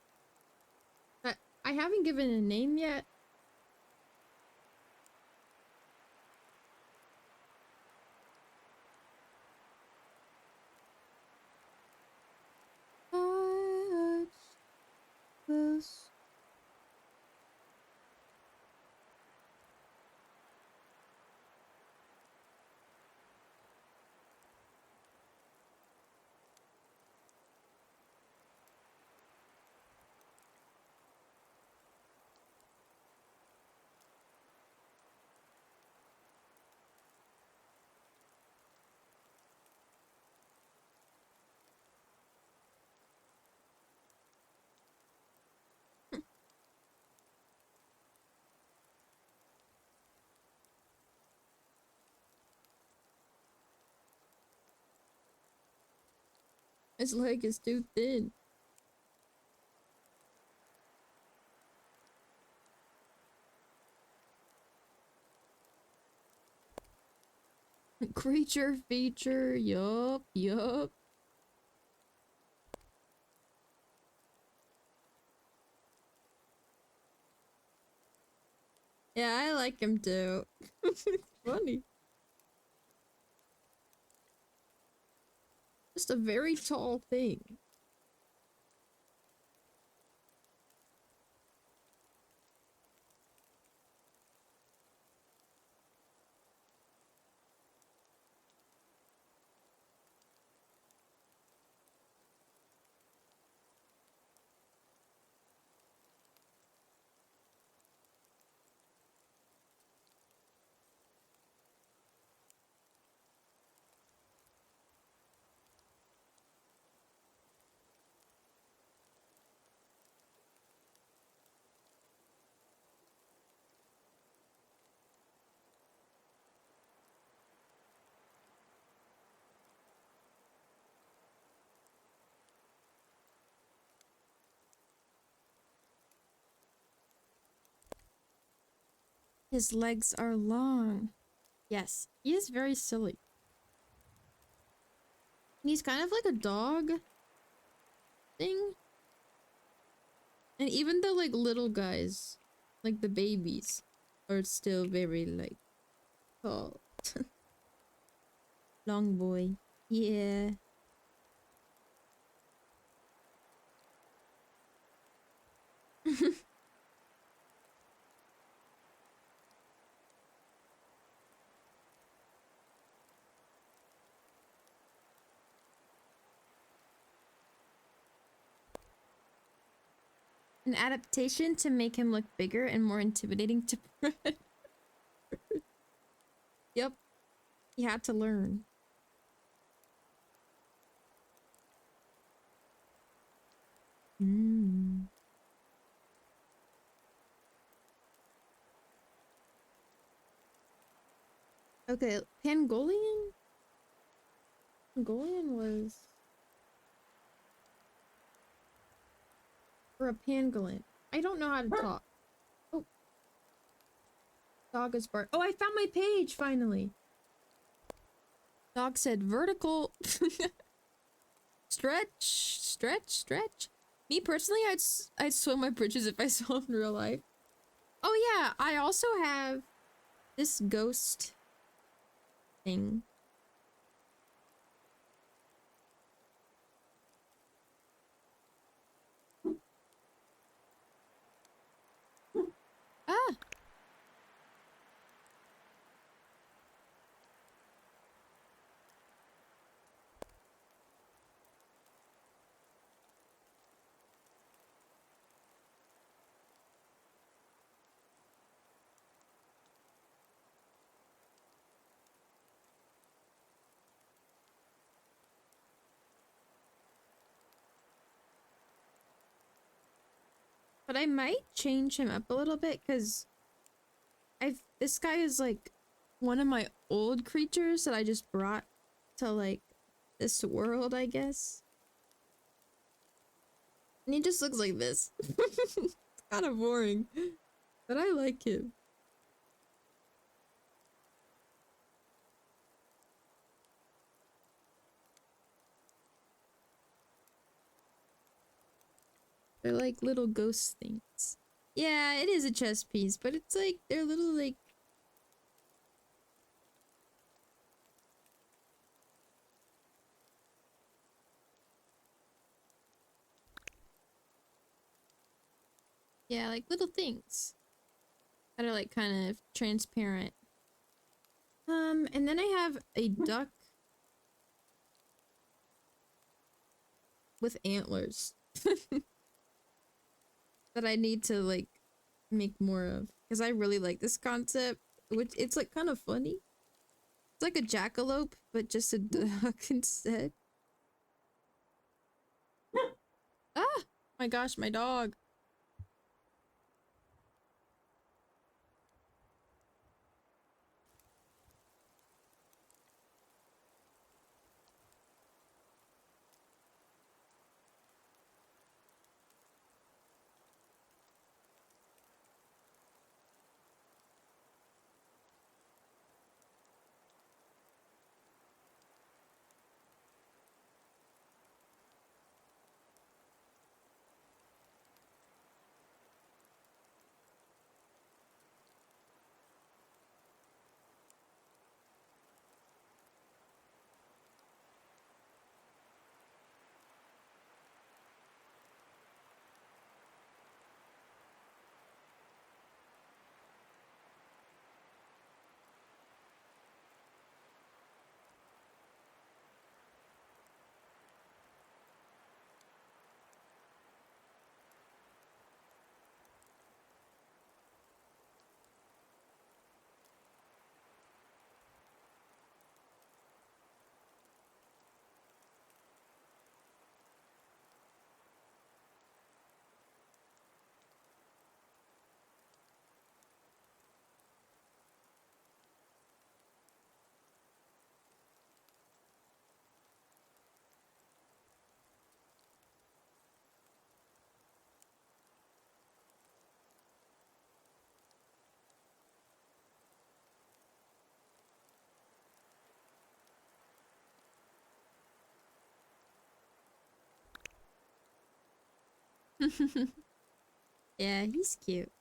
But I haven't given a name yet. Touch this. His leg is too thin. Creature feature. Yup, yup. Yeah, I like him too. It's funny. Just a very tall thing. His legs are long. Yes, he is very silly. And he's kind of like a dog thing. And even the like little guys, like the babies, are still very like tall. Long boy. Yeah. An adaptation to make him look bigger and more intimidating to predators. Yep, he had to learn. Mm. Okay, Pangolian? Pangolian was... Or a pangolin. I don't know how to talk. Oh. Dog is bark. Oh, I found my page, finally. Dog said vertical. Stretch, stretch, stretch. Me personally, I'd swim my bridges if I saw him in real life. Oh yeah, I also have this ghost thing. Ah! But I might change him up a little bit because this guy is like one of my old creatures that I just brought to like this world, I guess. And he just looks like this. It's kind of boring, but I like him. They're like little ghost things. Yeah, it is a chess piece, but it's like they're little like yeah, like little things that are like kind of transparent. And then I have a duck with antlers that I need to like make more of because I really like this concept, which it's like kind of funny. It's like a jackalope, but just a duck instead. Ah, my gosh, my dog. Yeah, he's cute.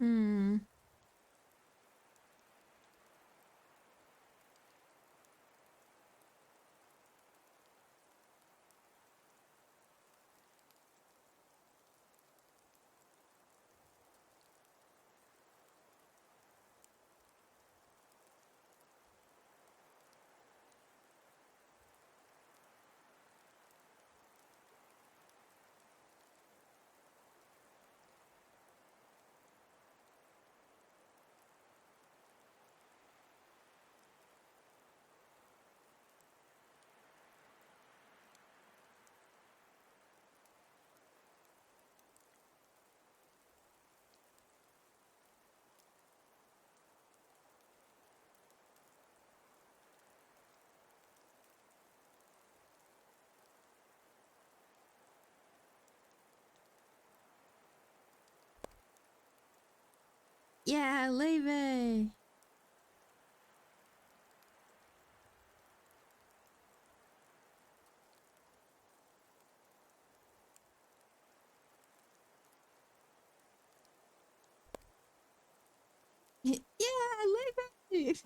Hmm. Yeah, Leve. Yeah, Leve.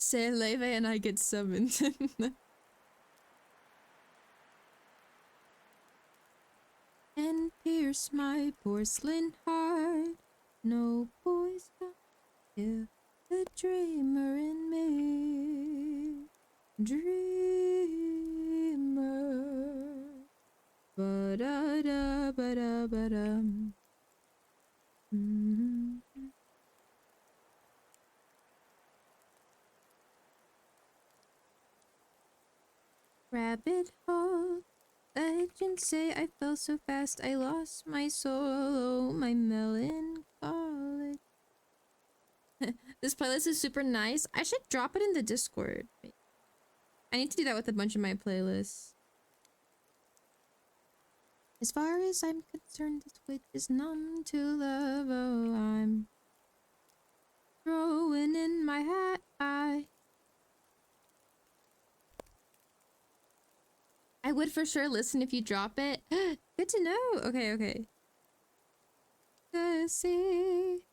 Say Leve and I get summoned. And pierce my porcelain heart. No boys can kill the dreamer in me. Dreamer. Ba-da-da, ba-da-ba-dum. Mhm. Rabbit hole. Legends say I fell so fast I lost my soul. Oh, my melancholic. This playlist is super nice. I should drop it in the Discord. I need to do that with a bunch of my playlists. As far as I'm concerned, this witch is numb to love. Oh, I'm throwing in my hat. I would for sure listen if you drop it. Good to know. Okay, okay. To see.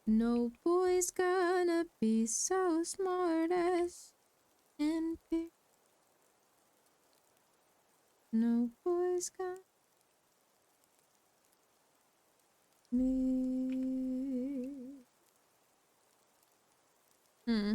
No boy's gonna be so smart as MP. No boy's got me. Hmm.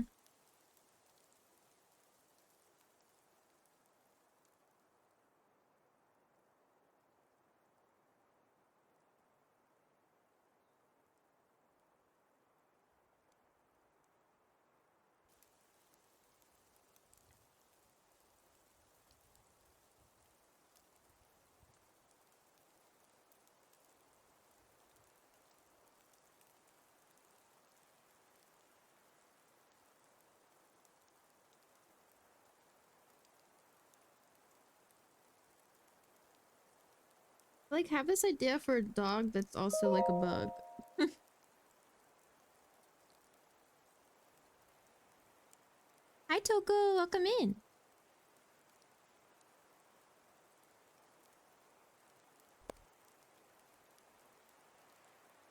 Like, have this idea for a dog that's also like a bug. Hi, Toko. Welcome in.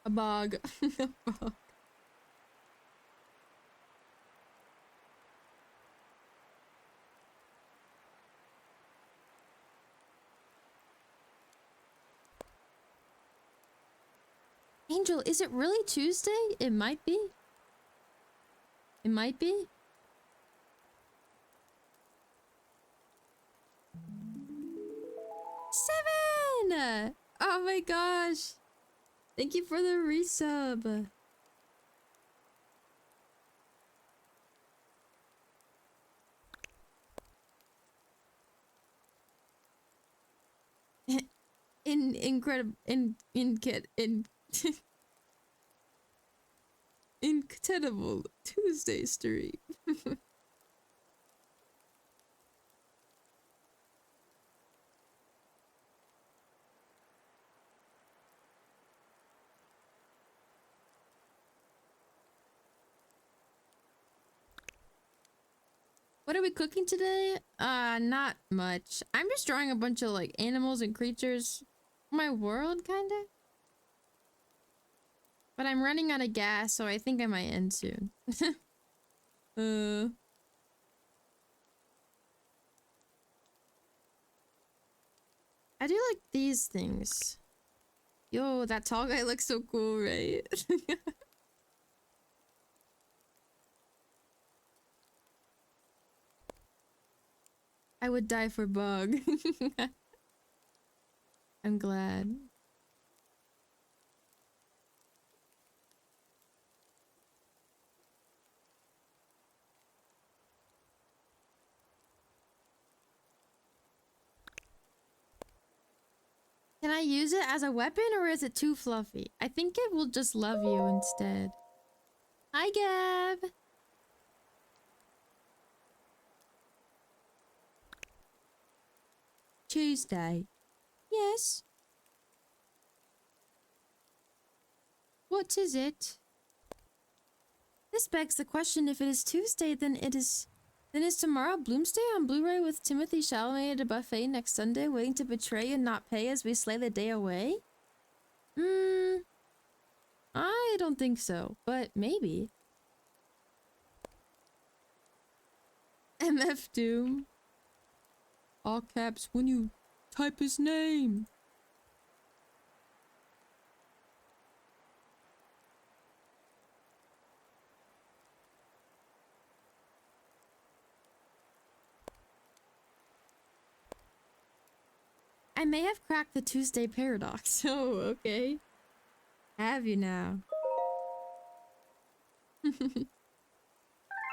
A bug. A bug. Angel, is it really Tuesday? It might be. It might be. Seven! Oh my gosh. Thank you for the resub. Incredible. Incredible Tuesday stream. What are we cooking today? Not much. I'm just drawing a bunch of like animals and creatures. My world, kinda. But I'm running out of gas, so I think I might end soon. uh. I do like these things. Yo, that tall guy looks so cool, right? I would die for Bug. I'm glad. Can I use it as a weapon or is it too fluffy? I think it will just love you instead. Hi, Gab. Tuesday. Yes. What is it? This begs the question, if it is Tuesday, then is tomorrow Bloomsday on Blu-ray with Timothy Chalamet at a buffet next Sunday, waiting to betray and not pay as we slay the day away? I don't think so, but maybe. MF Doom. All caps when you type his name. I may have cracked the Tuesday paradox. Oh, okay. Have you now?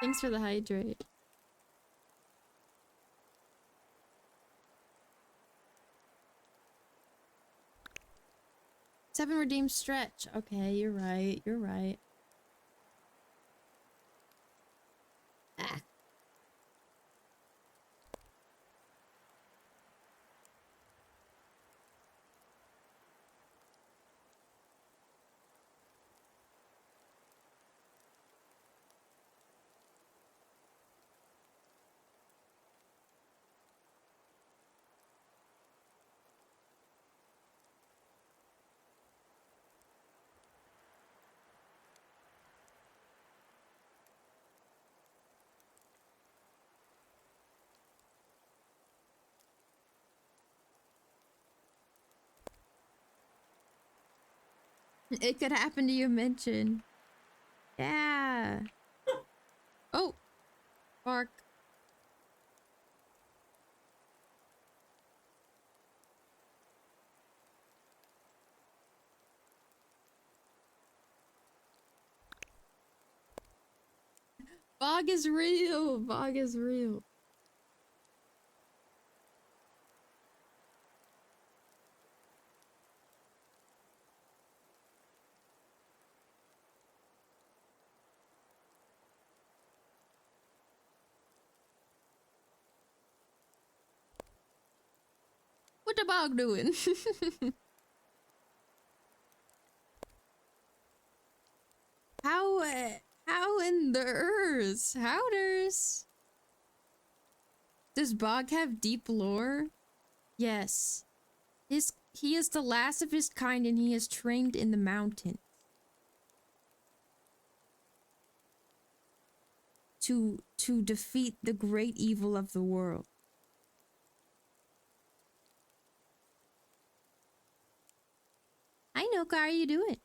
Thanks for the hydrate. 7 redeemed stretch. Okay, you're right. You're right. Ah. It could happen to you, mention. Yeah. Oh. Bark. Bog is real. Bog is real. What the bog doing? How in the earth? Howders? Does Bog have deep lore? Yes. He is the last of his kind and he is trained in the mountains. To defeat the great evil of the world. Hi Noka, how are you doing?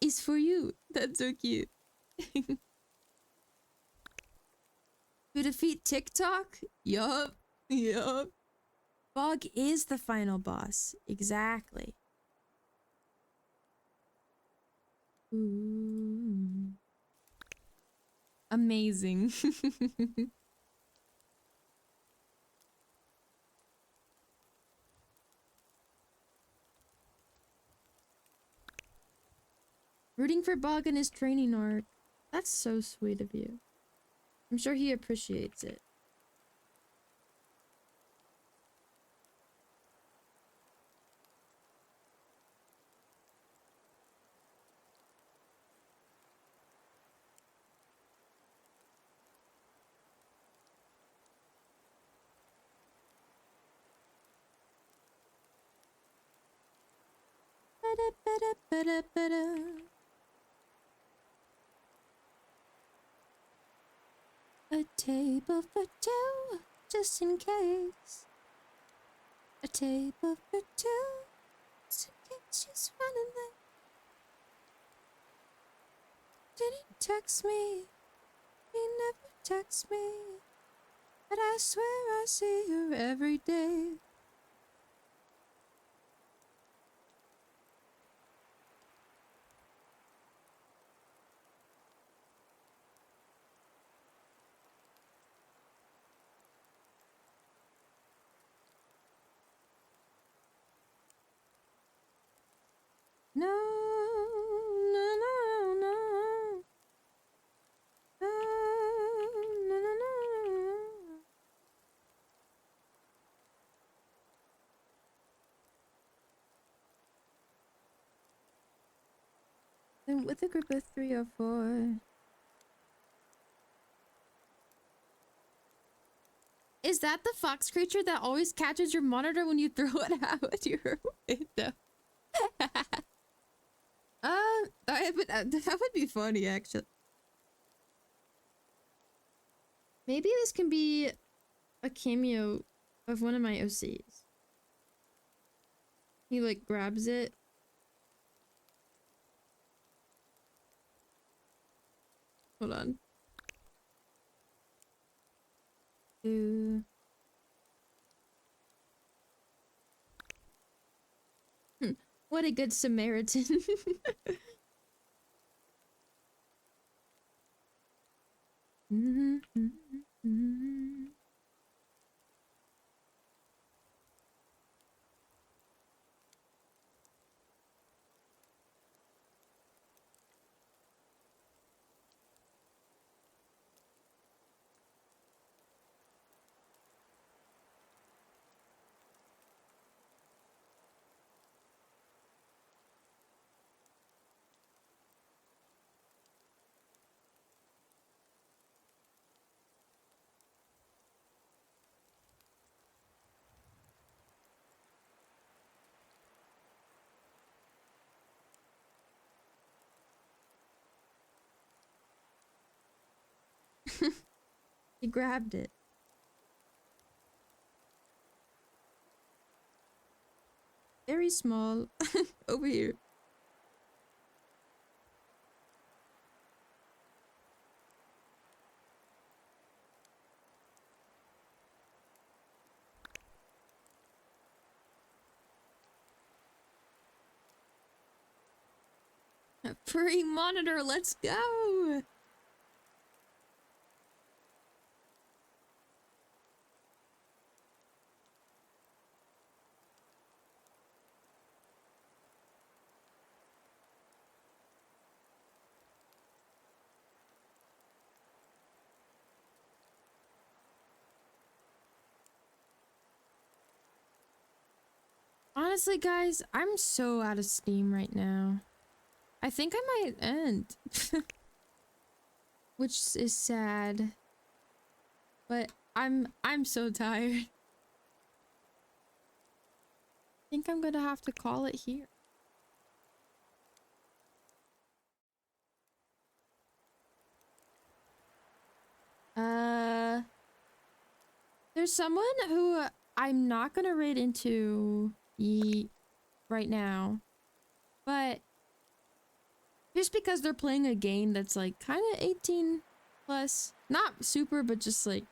It's for you. That's so cute. To defeat TikTok? Yup. Yup. Bog is the final boss. Exactly. Ooh. Amazing. Rooting for Bog in his training arc. That's so sweet of you. I'm sure he appreciates it. A table for two, just in case. A table for two, just in case she's running late. Didn't text me, he never texts me, but I swear I see her every day. No, no, no, no. No, no, no, no. Then with a group of 3 or 4. Is that the fox creature that always catches your monitor when you throw it out your window? That would be funny, actually. Maybe this can be a cameo of one of my OCs. He like grabs it. Hold on. Ooh. What a good Samaritan. He grabbed it. Very small. Over here. A furry monitor, let's go! Honestly, guys, I'm so out of steam right now. I think I might end. Which is sad. But I'm so tired. I think I'm gonna have to call it here. There's someone who I'm not gonna raid into right now, but just because they're playing a game that's like kind of 18 plus, not super, but just like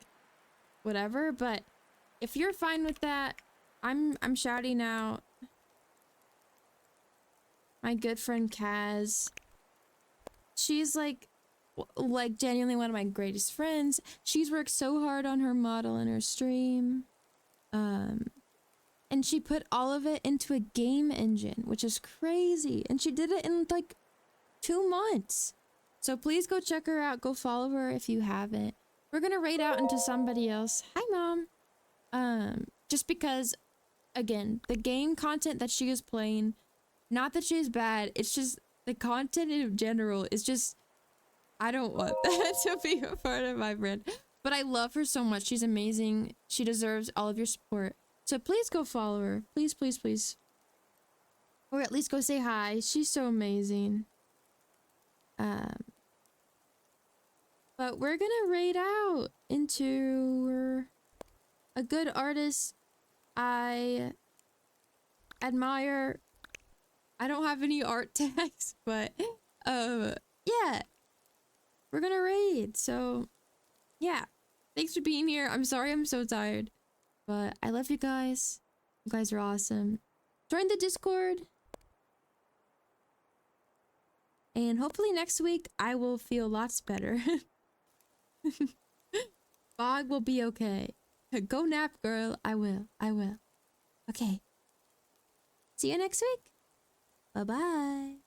whatever. But if you're fine with that, I'm shouting out my good friend Kaz. She's like genuinely one of my greatest friends. She's worked so hard on her model and her stream. And she put all of it into a game engine, which is crazy. And she did it in like 2 months. So please go check her out. Go follow her if you haven't. We're gonna raid out into somebody else. Hi, Mom. Just because, again, the game content that she is playing, not that she's bad, it's just the content in general is just, I don't want that to be a part of my brand. But I love her so much. She's amazing. She deserves all of your support. So please go follow her. Please, please, please. Or at least go say hi. She's so amazing. But we're gonna raid out into a good artist I admire. I don't have any art tags, but yeah. We're gonna raid, so yeah. Thanks for being here. I'm sorry I'm so tired. But I love you guys. You guys are awesome. Join the Discord. And hopefully next week I will feel lots better. Bog will be okay. Go nap, girl. I will. I will. Okay. See you next week. Bye-bye.